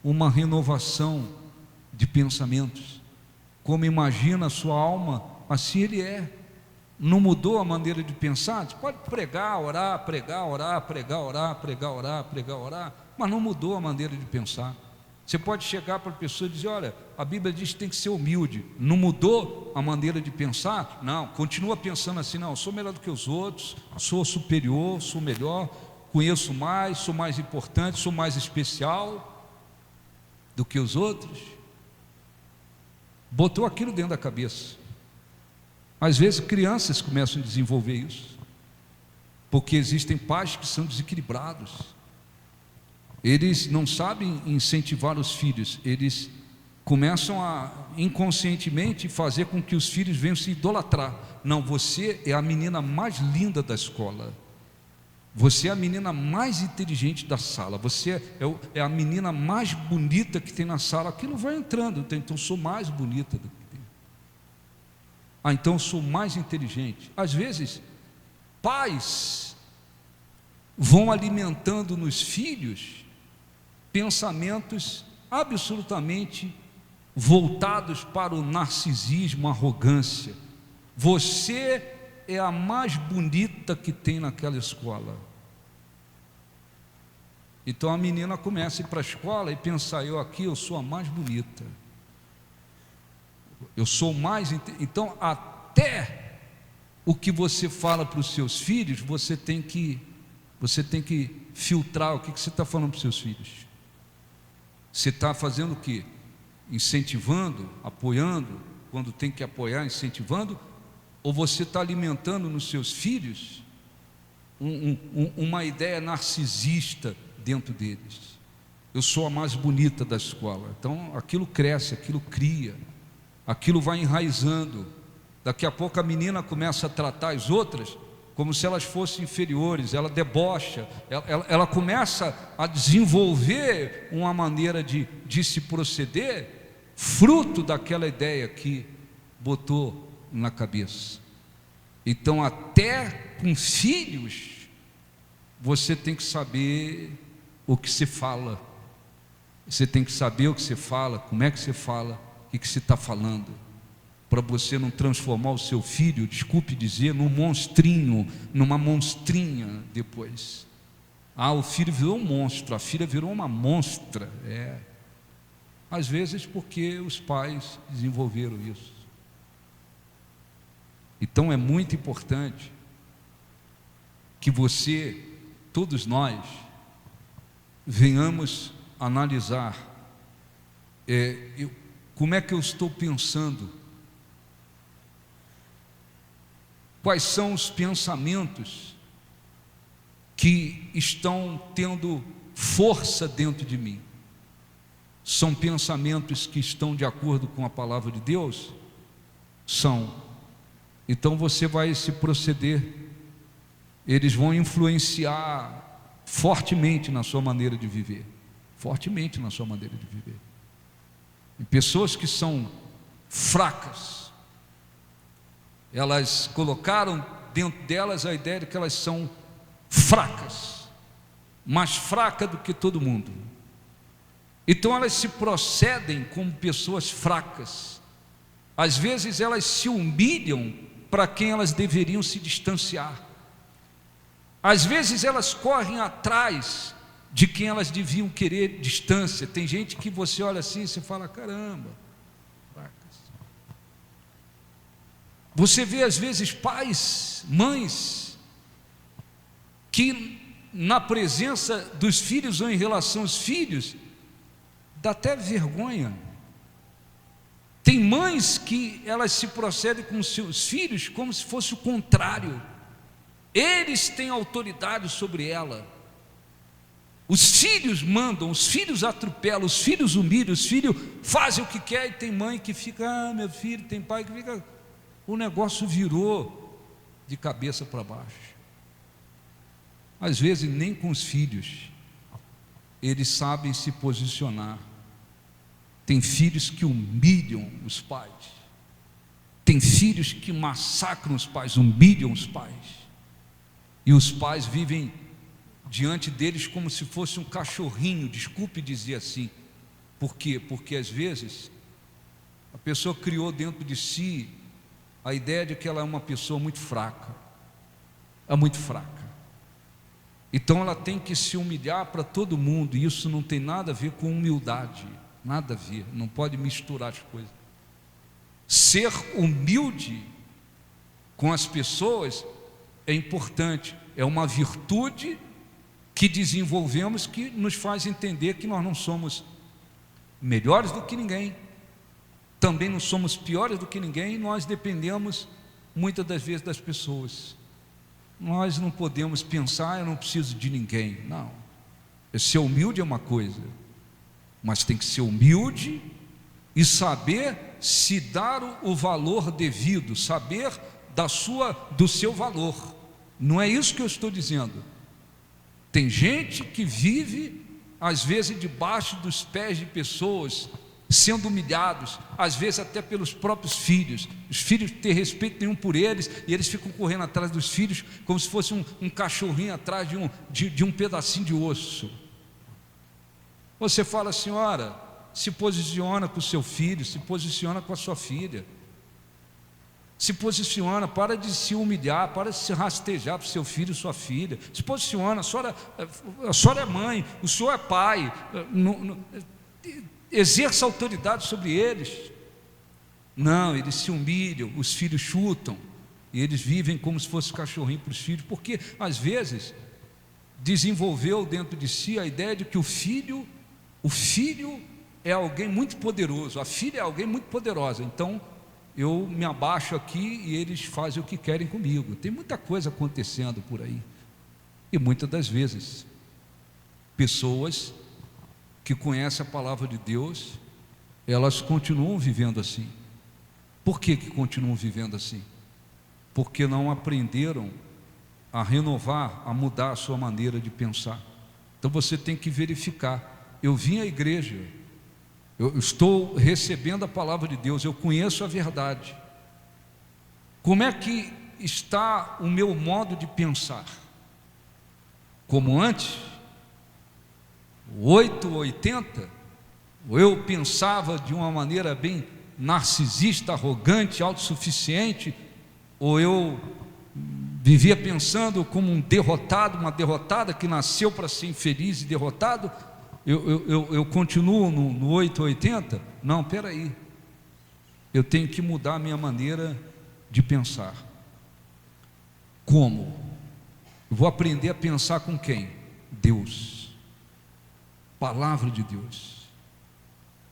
uma renovação de pensamentos. Como imagina a sua alma, assim ele é. Não mudou a maneira de pensar? Você pode pregar, orar, pregar, orar, pregar, orar, pregar, orar, pregar, orar, mas não mudou a maneira de pensar. Você pode chegar para a pessoa e dizer: olha, a Bíblia diz que tem que ser humilde. Não mudou a maneira de pensar? Não, continua pensando assim: não, eu sou melhor do que os outros, sou superior, sou melhor, conheço mais, sou mais importante, sou mais especial do que os outros. Botou aquilo dentro da cabeça. Às vezes crianças começam a desenvolver isso, porque existem pais que são desequilibrados. Eles não sabem incentivar os filhos, eles começam a inconscientemente fazer com que os filhos venham se idolatrar. Não, você é a menina mais linda da escola, você é a menina mais inteligente da sala, você é a menina mais bonita que tem na sala. Aquilo vai entrando, então eu sou mais bonita do que tem. Então eu sou mais inteligente. Às vezes, pais vão alimentando nos filhos pensamentos absolutamente voltados para o narcisismo, a arrogância. Você é a mais bonita que tem naquela escola. Então a menina começa a ir para a escola e pensar: eu aqui, eu sou a mais bonita, eu sou mais. Então até o que você fala para os seus filhos, você tem que filtrar o que você está falando para os seus filhos. Você está fazendo o quê? Incentivando, apoiando, quando tem que apoiar, incentivando, ou você está alimentando nos seus filhos uma ideia narcisista dentro deles? Eu sou a mais bonita da escola. Então aquilo cresce, aquilo cria, aquilo vai enraizando. Daqui a pouco a menina começa a tratar as outras como se elas fossem inferiores, ela debocha, ela começa a desenvolver uma maneira de se proceder, fruto daquela ideia que botou na cabeça. Então até com filhos você tem que saber o que se fala, você tem que saber o que você fala, como é que você fala, o que você está falando, para você não transformar o seu filho, desculpe dizer, num monstrinho, numa monstrinha depois. O filho virou um monstro, a filha virou uma monstra. Às vezes porque os pais desenvolveram isso. Então é muito importante que você, todos nós, venhamos analisar como é que eu estou pensando. Quais são os pensamentos que estão tendo força dentro de mim? São pensamentos que estão de acordo com a palavra de Deus? São. Então você vai se proceder, eles vão influenciar fortemente na sua maneira de viver, fortemente na sua maneira de viver. E pessoas que são fracas, elas colocaram dentro delas a ideia de que elas são fracas, mais fracas do que todo mundo. Então elas se procedem como pessoas fracas. Às vezes elas se humilham para quem elas deveriam se distanciar. Às vezes elas correm atrás de quem elas deviam querer distância. Tem gente que você olha assim e você fala: caramba. Você vê às vezes pais, mães, que na presença dos filhos ou em relação aos filhos, dá até vergonha. Tem mães que elas se procedem com seus filhos como se fosse o contrário. Eles têm autoridade sobre ela. Os filhos mandam, os filhos atropelam, os filhos humilham, os filhos fazem o que quer. E tem mãe que fica: meu filho, tem pai que fica... O negócio virou de cabeça para baixo. Às vezes nem com os filhos eles sabem se posicionar. Tem filhos que humilham os pais, tem filhos que massacram os pais, humilham os pais. E os pais vivem diante deles como se fosse um cachorrinho, desculpe dizer assim. Por quê? Porque às vezes a pessoa criou dentro de si a ideia de que ela é uma pessoa muito fraca, é muito fraca. Então ela tem que se humilhar para todo mundo, e isso não tem nada a ver com humildade, nada a ver, não pode misturar as coisas. Ser humilde com as pessoas é importante, é uma virtude que desenvolvemos, que nos faz entender que nós não somos melhores do que ninguém, também não somos piores do que ninguém, nós dependemos muitas das vezes das pessoas. Nós não podemos pensar, eu não preciso de ninguém, não. Ser humilde é uma coisa, mas tem que ser humilde e saber se dar o valor devido, saber do seu valor. Não é isso que eu estou dizendo. Tem gente que vive às vezes debaixo dos pés de pessoas, sendo humilhados, às vezes até pelos próprios filhos. Os filhos têm respeito nenhum por eles, e eles ficam correndo atrás dos filhos como se fosse um cachorrinho atrás de um pedacinho de osso. Você fala: senhora, se posiciona com o seu filho, se posiciona com a sua filha, se posiciona, para de se humilhar, para de se rastejar para o seu filho e sua filha, se posiciona. A senhora é mãe, o senhor é pai, exerça autoridade sobre eles. Não, eles se humilham, os filhos chutam, e eles vivem como se fosse cachorrinho para os filhos, porque às vezes desenvolveu dentro de si a ideia de que o filho é alguém muito poderoso, a filha é alguém muito poderosa, então eu me abaixo aqui e eles fazem o que querem comigo. Tem muita coisa acontecendo por aí, e muitas das vezes pessoas que conhecem a palavra de Deus, elas continuam vivendo assim. Por que continuam vivendo assim? Porque não aprenderam a renovar, a mudar a sua maneira de pensar. Então você tem que verificar: eu vim à igreja, eu estou recebendo a palavra de Deus, eu conheço a verdade, como é que está o meu modo de pensar? Como antes? 8 ou 80, ou eu pensava de uma maneira bem narcisista, arrogante, autossuficiente, ou eu vivia pensando como um derrotado, uma derrotada que nasceu para ser infeliz e derrotado? Eu continuo no 8 ou 80? Não, espera aí, eu tenho que mudar a minha maneira de pensar. Como? Eu vou aprender a pensar com quem? Deus, palavra de Deus.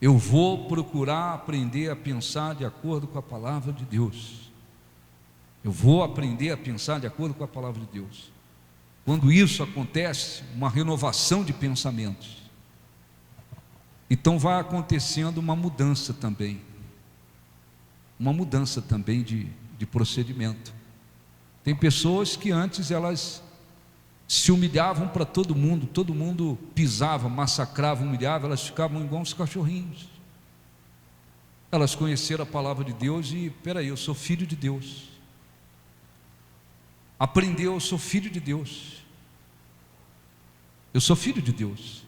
Eu vou procurar aprender a pensar de acordo com a palavra de Deus. Eu vou aprender a pensar de acordo com a palavra de Deus. Quando isso acontece, uma renovação de pensamentos, então vai acontecendo uma mudança também, de procedimento. Tem pessoas que antes elas se humilhavam para todo mundo pisava, massacrava, humilhava, elas ficavam igual uns cachorrinhos. Elas conheceram a palavra de Deus e, peraí, eu sou filho de Deus. Aprendeu: eu sou filho de Deus. Eu sou filho de Deus.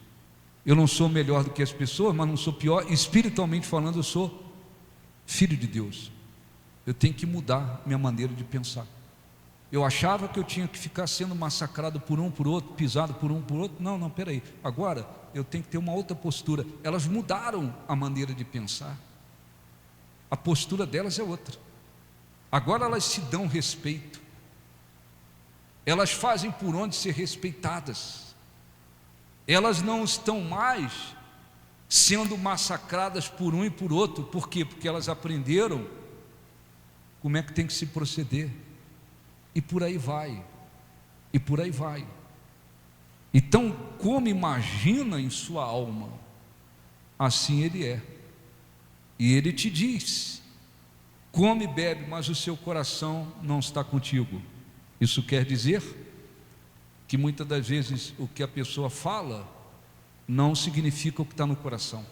Eu não sou melhor do que as pessoas, mas não sou pior. Espiritualmente falando, eu sou filho de Deus. Eu tenho que mudar minha maneira de pensar. Eu achava que eu tinha que ficar sendo massacrado por um, por outro, pisado por um, por outro. Não, peraí, agora eu tenho que ter uma outra postura. Elas mudaram a maneira de pensar, a postura delas é outra. Agora elas se dão respeito, elas fazem por onde ser respeitadas, elas não estão mais sendo massacradas por um e por outro. Por quê? Porque elas aprenderam como é que tem que se proceder. E por aí vai, e por aí vai. Então, como imagina em sua alma, assim ele é. E ele te diz: come e bebe, mas o seu coração não está contigo. Isso quer dizer que muitas das vezes o que a pessoa fala não significa o que está no coração.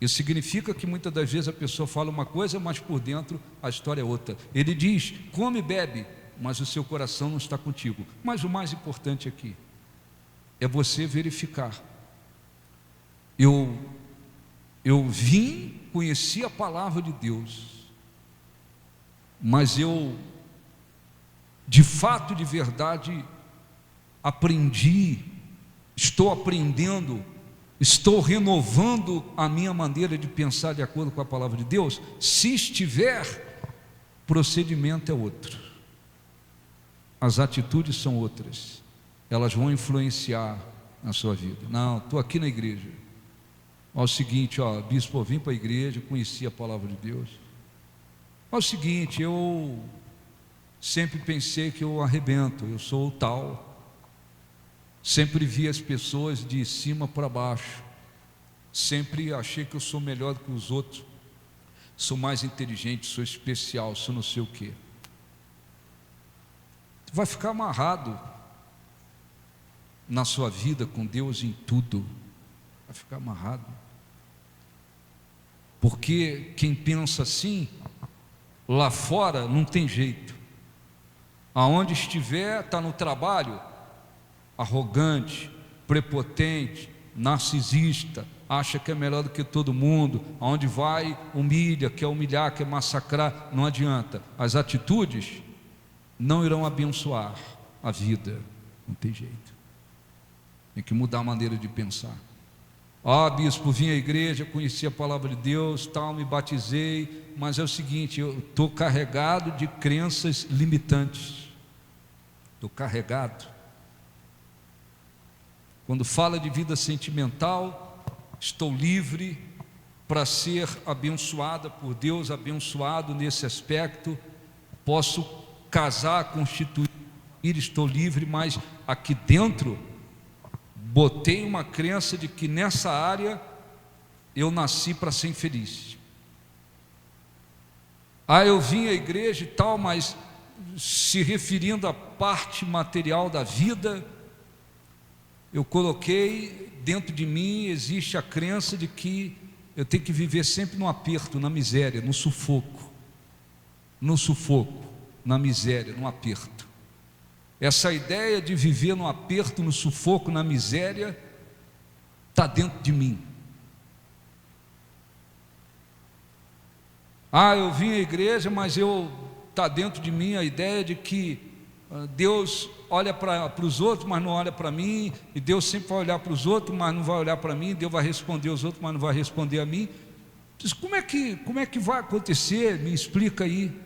Isso significa que muitas das vezes a pessoa fala uma coisa, mas por dentro a história é outra. Ele diz: come e bebe, mas o seu coração não está contigo. Mas o mais importante aqui é você verificar. Eu vim, conheci a palavra de Deus, mas eu, de fato, de verdade, aprendi, estou aprendendo, estou renovando a minha maneira de pensar de acordo com a palavra de Deus? Se estiver, procedimento é outro, as atitudes são outras, elas vão influenciar na sua vida. Não, estou aqui na igreja, é o seguinte, bispo, eu vim para a igreja, conheci a palavra de Deus. É o seguinte, eu sempre pensei que eu arrebento, eu sou o tal. Sempre vi as pessoas de cima para baixo. Sempre achei que eu sou melhor do que os outros. Sou mais inteligente, sou especial, sou não sei o quê. Vai ficar amarrado na sua vida com Deus em tudo. Vai ficar amarrado. Porque quem pensa assim, lá fora não tem jeito. Aonde estiver, está no trabalho, arrogante, prepotente, narcisista, acha que é melhor do que todo mundo. Aonde vai, humilha, quer humilhar, quer massacrar. Não adianta. As atitudes não irão abençoar a vida. Não tem jeito. Tem que mudar a maneira de pensar. Bispo, vim à igreja, conheci a palavra de Deus, tal, me batizei, mas é o seguinte, eu estou carregado de crenças limitantes. Estou carregado. Quando fala de vida sentimental, estou livre para ser abençoada por Deus, abençoado nesse aspecto. Posso casar, constituir, estou livre, mas aqui dentro botei uma crença de que nessa área eu nasci para ser infeliz. Eu vim à igreja e tal, mas se referindo à parte material da vida, eu coloquei dentro de mim, existe a crença de que eu tenho que viver sempre no aperto, na miséria, no sufoco, na miséria, no aperto. Essa ideia de viver no aperto, no sufoco, na miséria, está dentro de mim. Eu vim à igreja, mas está dentro de mim a ideia de que Deus olha para os outros, mas não olha para mim, e Deus sempre vai olhar para os outros, mas não vai olhar para mim, Deus vai responder aos outros, mas não vai responder a mim. Diz, como é que vai acontecer? Me explica aí.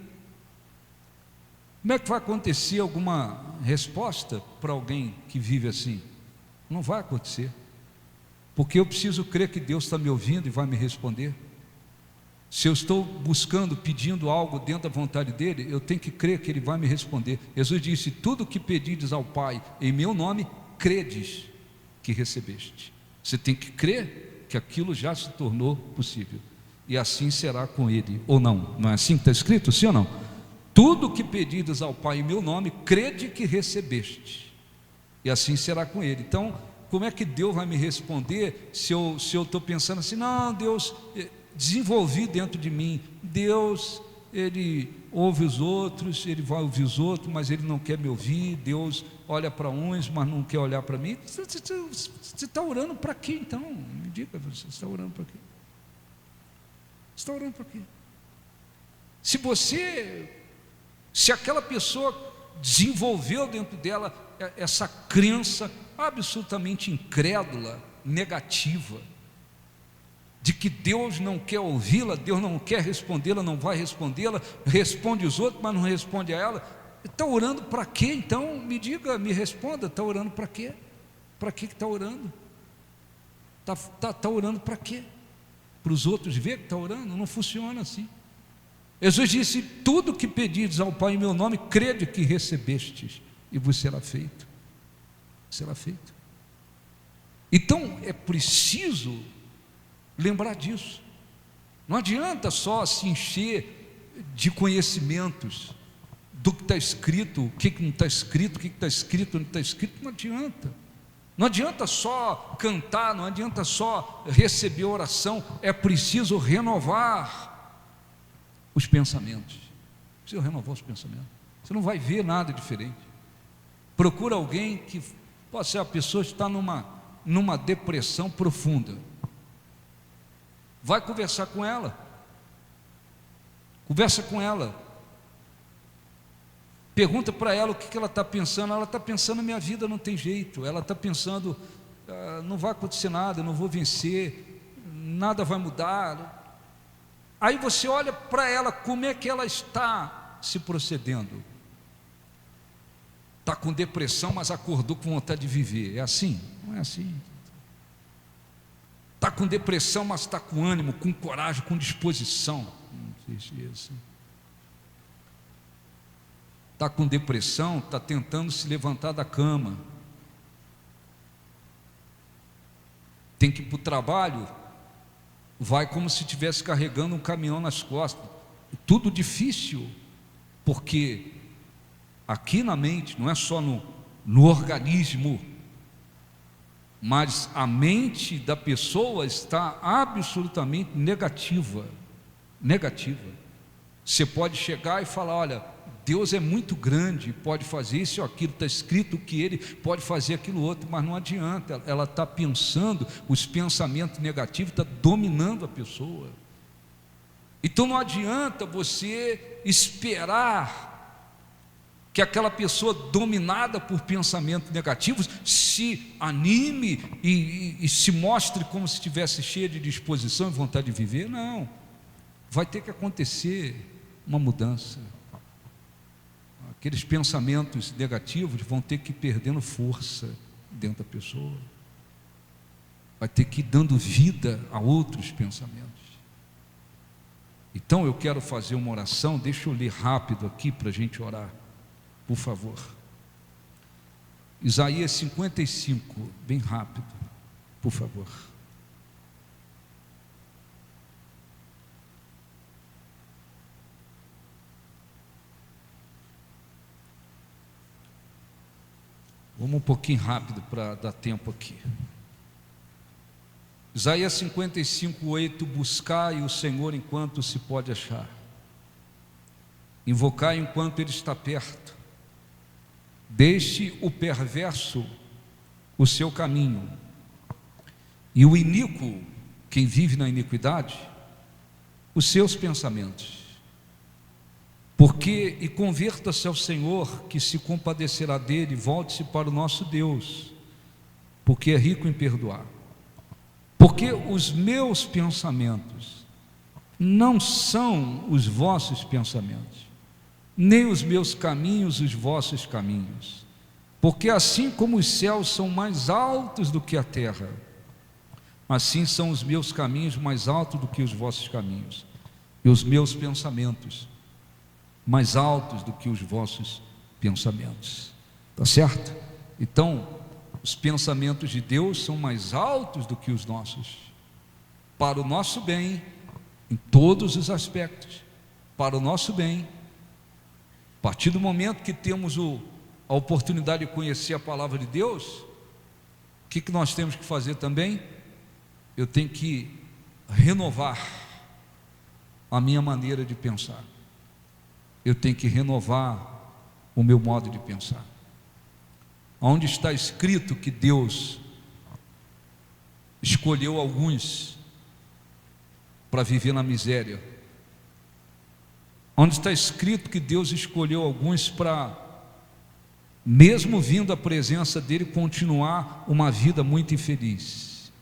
Como é que vai acontecer alguma resposta para alguém que vive assim? Não vai acontecer, porque eu preciso crer que Deus está me ouvindo e vai me responder. Se eu estou buscando, pedindo algo dentro da vontade dEle, eu tenho que crer que Ele vai me responder. Jesus disse, tudo que pedides ao Pai em meu nome, credes que recebeste. Você tem que crer que aquilo já se tornou possível, e assim será com Ele, ou não? Não é assim que está escrito, sim ou não? Tudo que pedides ao Pai em meu nome, crede que recebeste, e assim será com Ele. Então, como é que Deus vai me responder se eu estou pensando assim, não, Deus, desenvolvi dentro de mim, Deus, Ele ouve os outros, Ele vai ouvir os outros, mas Ele não quer me ouvir, Deus olha para uns, mas não quer olhar para mim. Você está orando para quê então? Me diga, você está orando para quê? Você está orando para quê? Se aquela pessoa desenvolveu dentro dela essa crença absolutamente incrédula, negativa, de que Deus não quer ouvi-la, Deus não quer respondê-la, não vai respondê-la, responde os outros, mas não responde a ela, está orando para quê então? Me diga, me responda, está orando para quê? Para que está orando? Está orando para quê? Para os outros ver que está orando? Não funciona assim. Jesus disse, tudo que pedides ao Pai em meu nome, crede que recebestes, e vos será feito. Será feito. Então é preciso lembrar disso. Não adianta só se encher de conhecimentos do que está escrito, o que não está escrito, o que está escrito, não está escrito. Não adianta. Não adianta só cantar, não adianta só receber oração. É preciso renovar os pensamentos. Preciso renovar os pensamentos. Você não vai ver nada diferente. Procura alguém que pode ser a pessoa que está numa depressão profunda. Vai conversar com ela. Conversa com ela. Pergunta para ela o que ela está pensando. Ela está pensando: minha vida não tem jeito. Ela está pensando: não vai acontecer nada, eu não vou vencer, nada vai mudar. Aí você olha para ela, como é que ela está se procedendo? Está com depressão, mas acordou com vontade de viver. É assim? Não é assim. Está com depressão, mas está com ânimo, com coragem, com disposição. Não existe isso. Está com depressão, está tentando se levantar da cama. Tem que ir para o trabalho, vai como se estivesse carregando um caminhão nas costas. Tudo difícil, porque aqui na mente, não é só no organismo, mas a mente da pessoa está absolutamente negativa. Você pode chegar e falar: olha, Deus é muito grande, pode fazer isso ou aquilo, está escrito que Ele pode fazer aquilo outro, mas não adianta, ela está pensando, os pensamentos negativos estão dominando a pessoa. Então não adianta você esperar que aquela pessoa dominada por pensamentos negativos se anime e se mostre como se estivesse cheia de disposição e vontade de viver. Não, vai ter que acontecer uma mudança. Aqueles pensamentos negativos vão ter que ir perdendo força dentro da pessoa, vai ter que ir dando vida a outros pensamentos. Então eu quero fazer uma oração. Deixa eu ler rápido aqui para a gente orar, por favor. Isaías 55, bem rápido, por favor. Vamos um pouquinho rápido para dar tempo aqui. Isaías 55, 8: buscai o Senhor enquanto se pode achar, invocai enquanto Ele está perto. Deixe o perverso o seu caminho, e o iníquo, quem vive na iniquidade, os seus pensamentos. E converta-se ao Senhor, que se compadecerá dele, volte-se para o nosso Deus, porque é rico em perdoar. Porque os meus pensamentos não são os vossos pensamentos, nem os meus caminhos os vossos caminhos. Porque assim como os céus são mais altos do que a terra, assim são os meus caminhos mais altos do que os vossos caminhos, e os meus pensamentos mais altos do que os vossos pensamentos. Tá certo? Então, os pensamentos de Deus são mais altos do que os nossos, para o nosso bem, em todos os aspectos, para o nosso bem. A partir do momento que temos a oportunidade de conhecer a palavra de Deus, o que nós temos que fazer também? Eu tenho que renovar a minha maneira de pensar. Eu tenho que renovar o meu modo de pensar. Onde está escrito que Deus escolheu alguns para viver na miséria? Onde está escrito que Deus escolheu alguns para, mesmo vindo à presença dEle, continuar uma vida muito infeliz?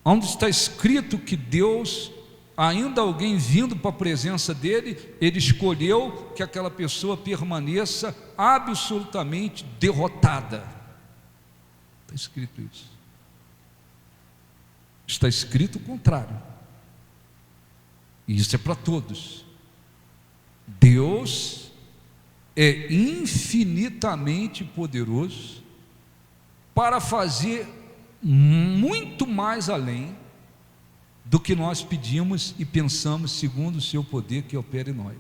Onde está escrito que Deus, ainda alguém vindo para a presença dEle, Ele escolheu que aquela pessoa permaneça absolutamente derrotada? Está escrito isso. Está escrito o contrário. E isso é para todos. Deus é infinitamente poderoso para fazer muito mais além do que nós pedimos e pensamos, segundo o seu poder que opera em nós.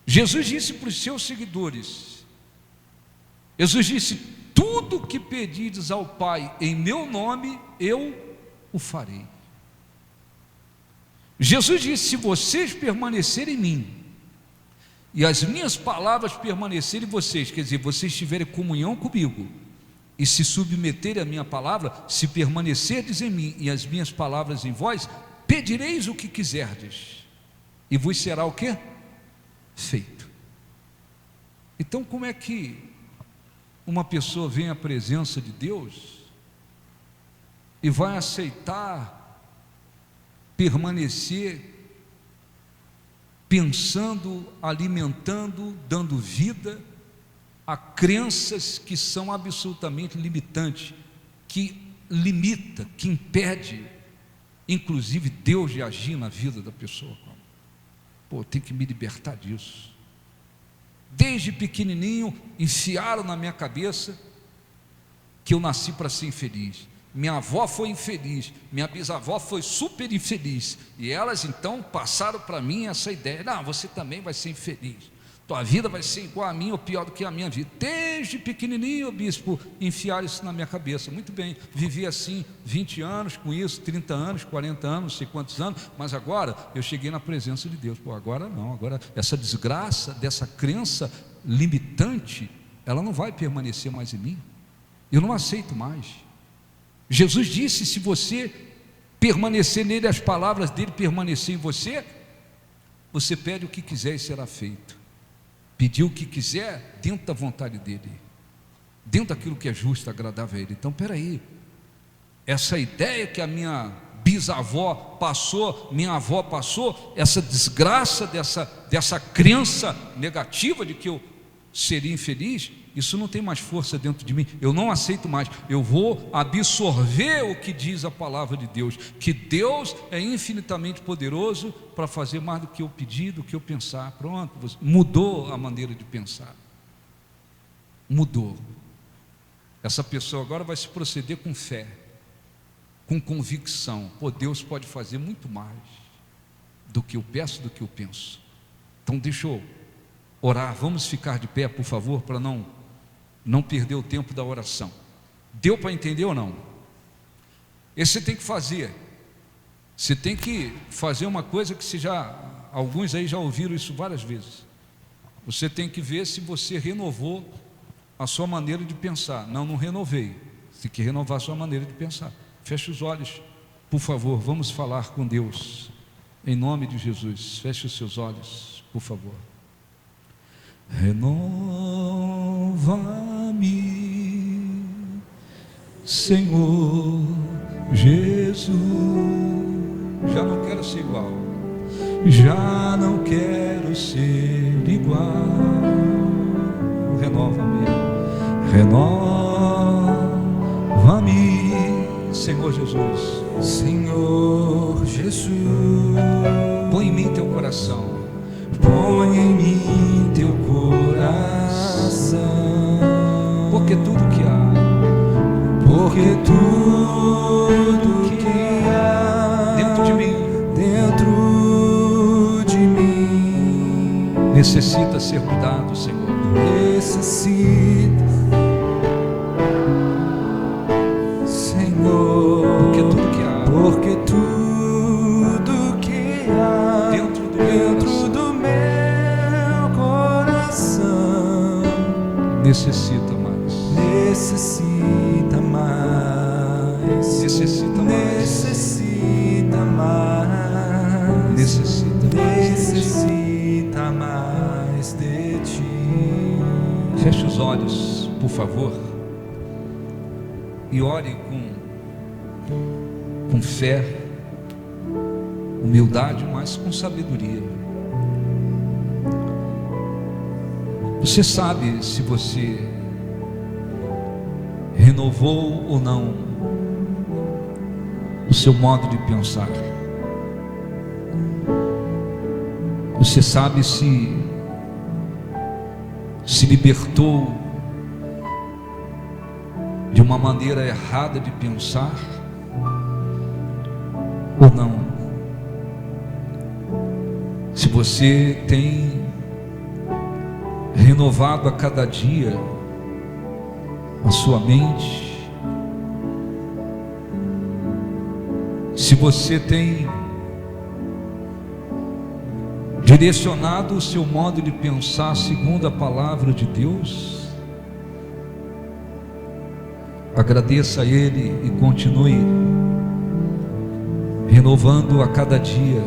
Jesus disse para os seus seguidores, Jesus disse: tudo o que pedires ao Pai em meu nome, eu o farei. Jesus disse: se vocês permanecerem em mim e as minhas palavras permanecerem em vocês, quer dizer, vocês tiverem comunhão comigo, e se submeterem à minha palavra, se permanecerdes em mim e as minhas palavras em vós, pedireis o que quiserdes, e vos será o quê? Feito. Então, como é que uma pessoa vem à presença de Deus e vai aceitar permanecer pensando, alimentando, dando vida a crenças que são absolutamente limitantes, que limita, que impede, inclusive Deus de agir na vida da pessoa? Pô, tem que me libertar disso. Desde pequenininho enfiaram na minha cabeça que eu nasci para ser infeliz. Minha avó foi infeliz, minha bisavó foi super infeliz, e elas então passaram para mim essa ideia: não, você também vai ser infeliz, tua vida vai ser igual a minha ou pior do que a minha vida. Desde pequenininho, bispo, enfiaram isso na minha cabeça. Muito bem, vivi assim 20 anos com isso, 30 anos, 40 anos, não sei quantos anos, mas agora eu cheguei na presença de Deus. Pô, agora não, agora essa desgraça dessa crença limitante, ela não vai permanecer mais em mim, eu não aceito mais. Jesus disse: se você permanecer nele, as palavras dele permanecer em você, você pede o que quiser e será feito. Pedir o que quiser dentro da vontade dele, dentro daquilo que é justo, agradável a ele. Então, peraí, essa ideia que a minha bisavó passou, minha avó passou, essa desgraça dessa crença negativa de que eu seria infeliz, isso não tem mais força dentro de mim, eu não aceito mais. Eu vou absorver o que diz a palavra de Deus, que Deus é infinitamente poderoso para fazer mais do que eu pedir, do que eu pensar. Pronto, mudou a maneira de pensar, mudou. Essa pessoa agora vai se proceder com fé, com convicção. Pô, Deus pode fazer muito mais do que eu peço, do que eu penso. Então deixa eu orar. Vamos ficar de pé, por favor, para não perder o tempo da oração. Deu para entender ou não? Esse você tem que fazer. Você tem que fazer uma coisa que alguns aí já ouviram isso várias vezes. Você tem que ver se você renovou a sua maneira de pensar. Não renovei. Você tem que renovar a sua maneira de pensar. Feche os olhos, por favor. Vamos falar com Deus, em nome de Jesus. Feche os seus olhos, por favor. Renova-me, Senhor Jesus. Já não quero ser igual, já não quero ser igual. Renova-me, renova-me, Senhor Jesus. Senhor Jesus, põe em mim teu coração, põe em mim teu coração, porque tudo que há, dentro de mim, necessita ser mudado, Senhor. Necessita, Senhor, porque tudo que há dentro do meu coração necessita mais, necessita mais de ti. Feche os olhos, por favor, e ore com fé, humildade, mas com sabedoria. Você sabe se você renovou ou não o seu modo de pensar. Você sabe se libertou de uma maneira errada de pensar ou não. Se você tem renovado a cada dia a sua mente, se você tem direcionado o seu modo de pensar segundo a palavra de Deus? Agradeça a Ele e continue renovando a cada dia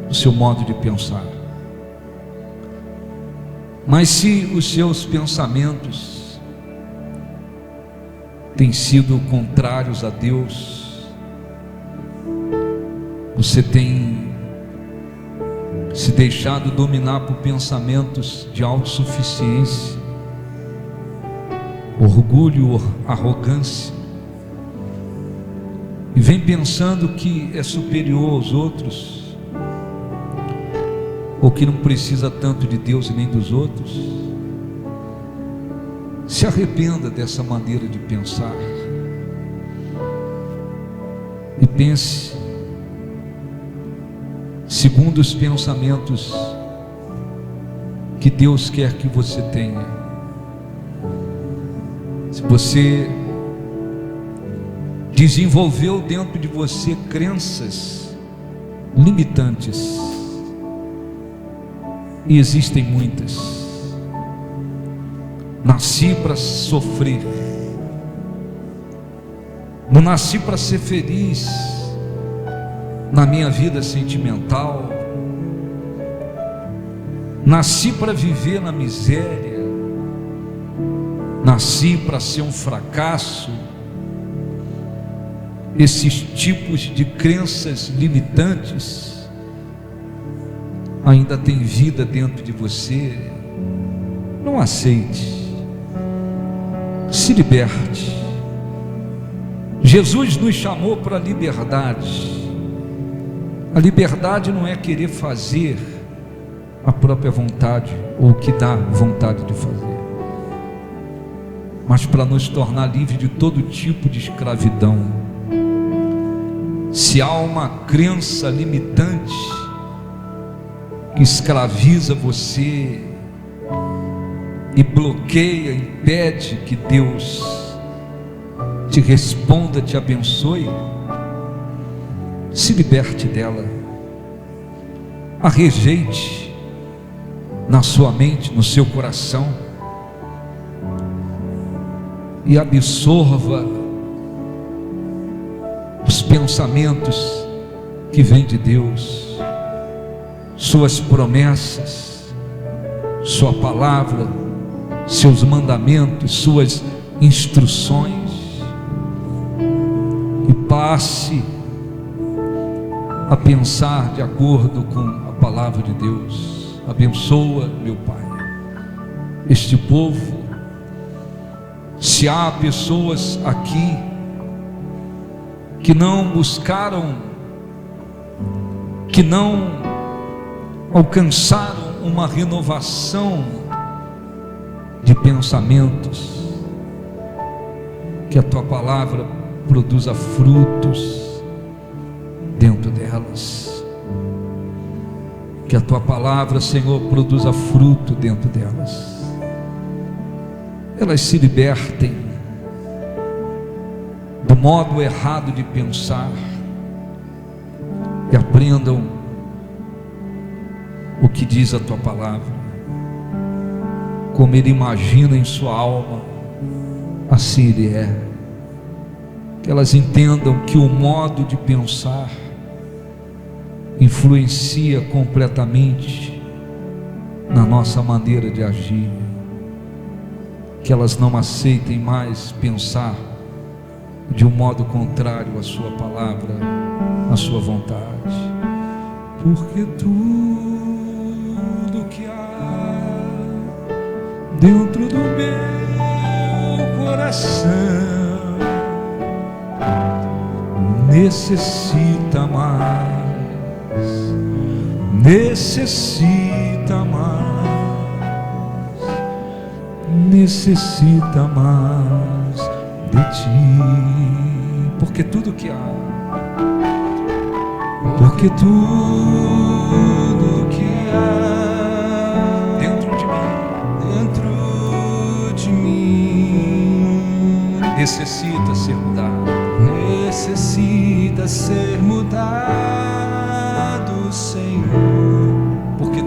o seu modo de pensar. Mas se os seus pensamentos têm sido contrários a Deus, você tem se deixado dominar por pensamentos de autossuficiência, orgulho, arrogância, e vem pensando que é superior aos outros, ou que não precisa tanto de Deus e nem dos outros, se arrependa dessa maneira de pensar e pense segundo os pensamentos que Deus quer que você tenha. Se você desenvolveu dentro de você crenças limitantes, e existem muitas, nasci para sofrer, não nasci para ser feliz na minha vida sentimental, nasci para viver na miséria, nasci para ser um fracasso. Esses tipos de crenças limitantes ainda tem vida dentro de você. Não aceite, se liberte. Jesus nos chamou para a liberdade. A liberdade não é querer fazer a própria vontade ou o que dá vontade de fazer, mas para nos tornar livres de todo tipo de escravidão. Se há uma crença limitante que escraviza você e bloqueia, impede que Deus te responda, te abençoe, se liberte dela, a rejeite na sua mente, no seu coração, e absorva os pensamentos que vêm de Deus, suas promessas, sua palavra, seus mandamentos, suas instruções, e passe a pensar de acordo com a palavra de Deus. Abençoa, meu Pai, este povo. Se há pessoas aqui que não buscaram, que não alcançaram uma renovação de pensamentos, que a Tua palavra produza frutos dentro delas, que a Tua palavra, Senhor, produza fruto dentro delas, elas se libertem do modo errado de pensar e aprendam o que diz a Tua palavra, como Ele imagina em sua alma, assim Ele é. Que elas entendam que o modo de pensar influencia completamente na nossa maneira de agir. Que elas não aceitem mais pensar de um modo contrário à sua palavra, à sua vontade, porque tudo que há dentro do meu coração necessita mais, necessita mais de Ti, porque tudo que há, porque tudo que há dentro de mim necessita ser mudado, necessita ser mudado, Senhor, porque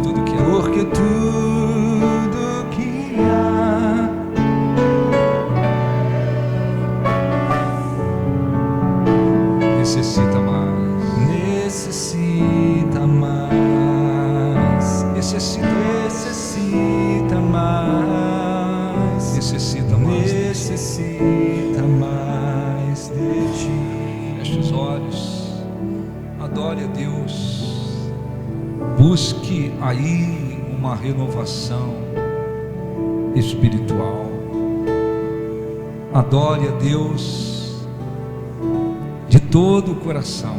necessita mais, necessita mais, necessita mais de ti. Feche os olhos, adore a Deus, busque aí uma renovação espiritual. Adore a Deus de todo o coração,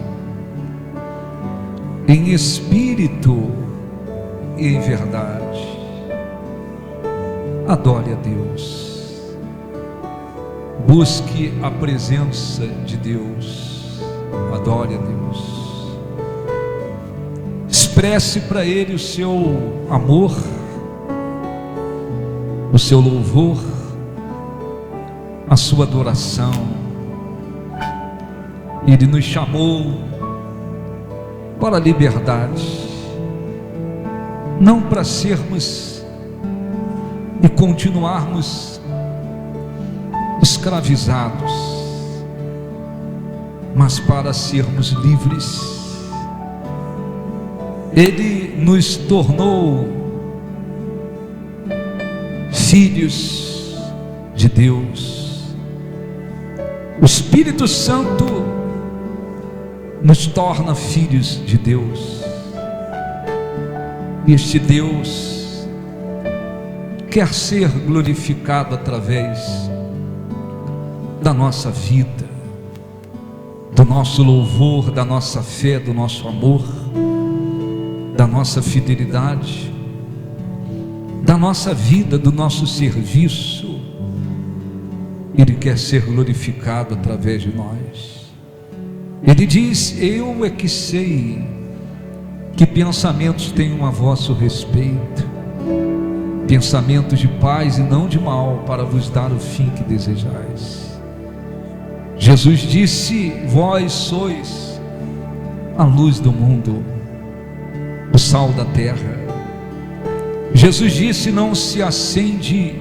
em espírito e em verdade. Adore a Deus, busque a presença de Deus, adore a Deus, expresse para Ele o seu amor, o seu louvor, a sua adoração. Ele nos chamou para a liberdade, não para sermos e continuarmos escravizados, mas para sermos livres. Ele nos tornou filhos de Deus. O Espírito Santo nos torna filhos de Deus. E este Deus quer ser glorificado através da nossa vida, do nosso louvor, da nossa fé, do nosso amor, da nossa fidelidade, da nossa vida, do nosso serviço. Ele quer ser glorificado através de nós. Ele diz: eu é que sei que pensamentos tenho a vosso respeito, pensamentos de paz e não de mal, para vos dar o fim que desejais. Jesus disse: vós sois a luz do mundo, o sal da terra. Jesus disse: não se acende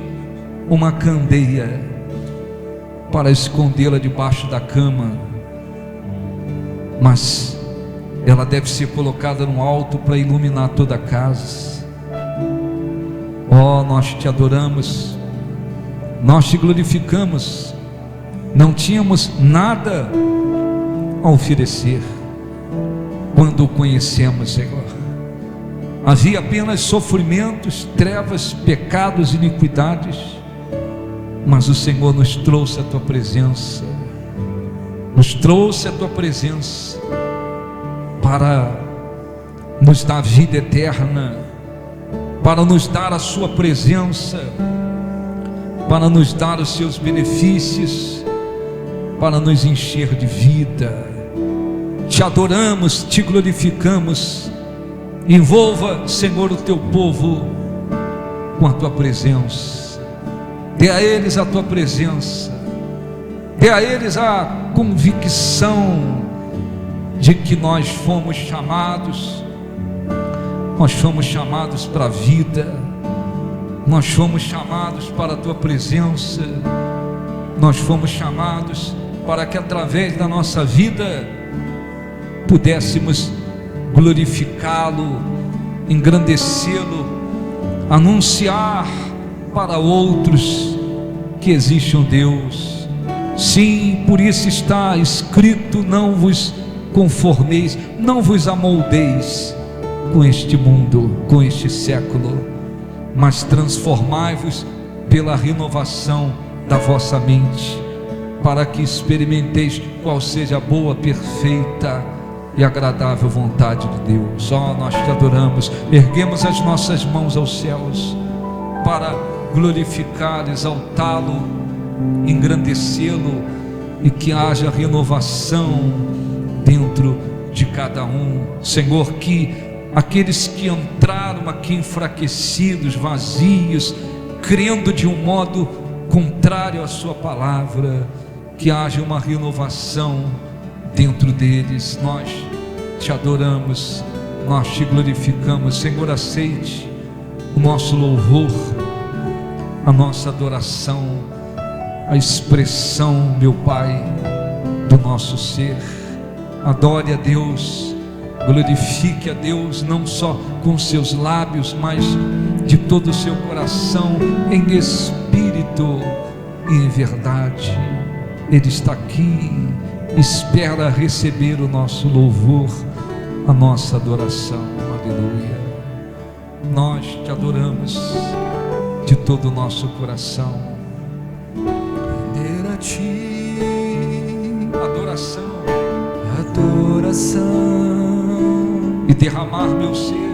uma candeia para escondê-la debaixo da cama, mas ela deve ser colocada no alto para iluminar toda a casa. Oh, nós te adoramos, nós te glorificamos. Não tínhamos nada a oferecer quando o conhecemos, Senhor. Havia apenas sofrimentos, trevas, pecados, iniquidades, mas o Senhor nos trouxe a tua presença, nos trouxe a tua presença para nos dar vida eterna, para nos dar a sua presença, para nos dar os seus benefícios, para nos encher de vida. Te adoramos, te glorificamos. Envolva, Senhor, o teu povo com a tua presença. Dê a eles a tua presença, dê a eles a convicção de que nós fomos chamados para a vida, nós fomos chamados para a tua presença, nós fomos chamados para que através da nossa vida pudéssemos glorificá-lo, engrandecê-lo, anunciar para outros que existe um Deus. Sim, por isso está escrito: não vos conformeis, não vos amoldeis com este mundo, com este século, mas transformai-vos pela renovação da vossa mente, para que experimenteis qual seja a boa, perfeita e agradável vontade de Deus. Ó, nós te adoramos, erguemos as nossas mãos aos céus para glorificar, exaltá-lo, engrandecê-lo, e que haja renovação dentro de cada um. Senhor, que aqueles que entraram aqui enfraquecidos, vazios, crendo de um modo contrário à sua palavra, que haja uma renovação dentro deles. Nós te adoramos, nós te glorificamos. Senhor, aceite o nosso louvor, a nossa adoração, a expressão, meu Pai, do nosso ser. Adore a Deus Glorifique a Deus não só com seus lábios, mas de todo o seu coração, em espírito e em verdade. Ele está aqui, espera receber o nosso louvor, a nossa adoração. Aleluia. Nós te adoramos de todo o nosso coração. Render a ti Adoração adoração e derramar meu ser,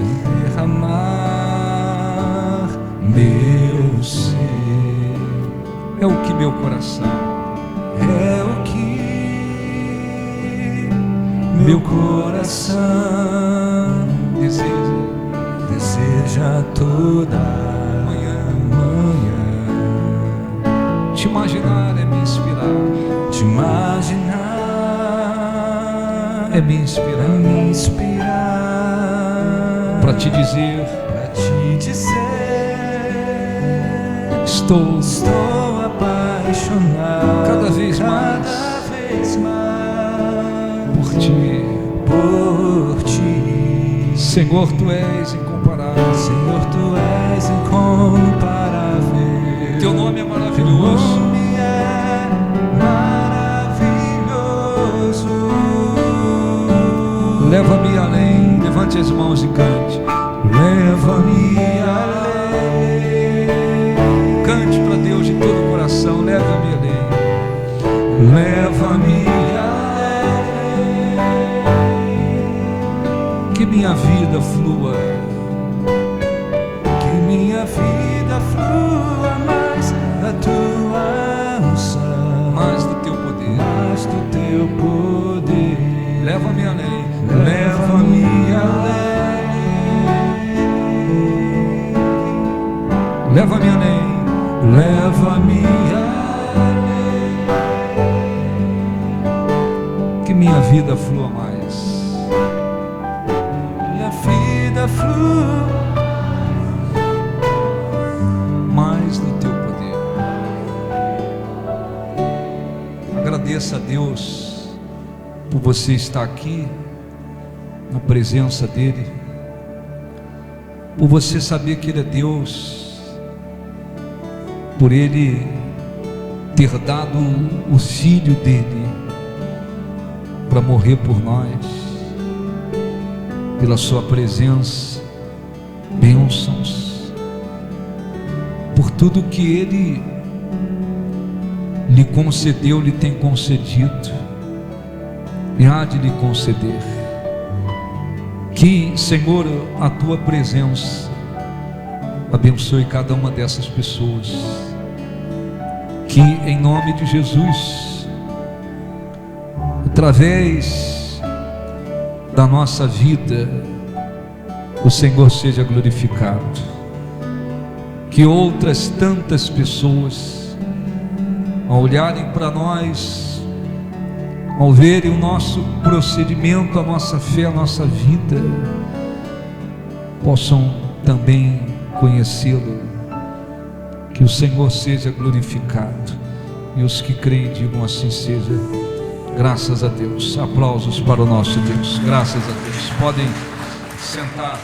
derramar meu ser. É o que meu coração, É o que meu coração deseja toda manhã. te imaginar é me inspirar, Te imaginar é me é inspirar, me inspirar para te dizer, pra te dizer estou estou apaixonado cada vez mais por ti. por ti. Senhor, tu és incomparável, Senhor, tu és incomparável. teu nome é Teu maravilhoso. nome é maravilhoso. Leva-me além, levante as mãos e cante. Leva-me além. Cante para Deus de todo o coração. Leva-me além. Leva-me além. Que minha vida flua, Que minha vida flua mais da tua unção, mais do teu poder. mais do teu poder. Leva-me além. Leva-me além. Leva-me além. Leva-me além. Que minha vida flua mais. Minha vida flua Mais do teu poder. Agradeça a Deus por você estar aqui na presença dele, por você saber que ele é Deus, por ele ter dado o filho dele para morrer por nós, pela sua presença, bênçãos, por tudo que ele lhe concedeu, lhe tem concedido e há de lhe conceder. Que, Senhor, a tua presença abençoe cada uma dessas pessoas, que em nome de Jesus, através da nossa vida, o Senhor seja glorificado, que outras tantas pessoas, ao olharem para nós, ao verem o nosso procedimento, a nossa fé, a nossa vida, possam também conhecê-lo. Que o Senhor seja glorificado, e os que creem digam assim seja. Graças a Deus. Aplausos para o nosso Deus. Graças a Deus. Podem sentar.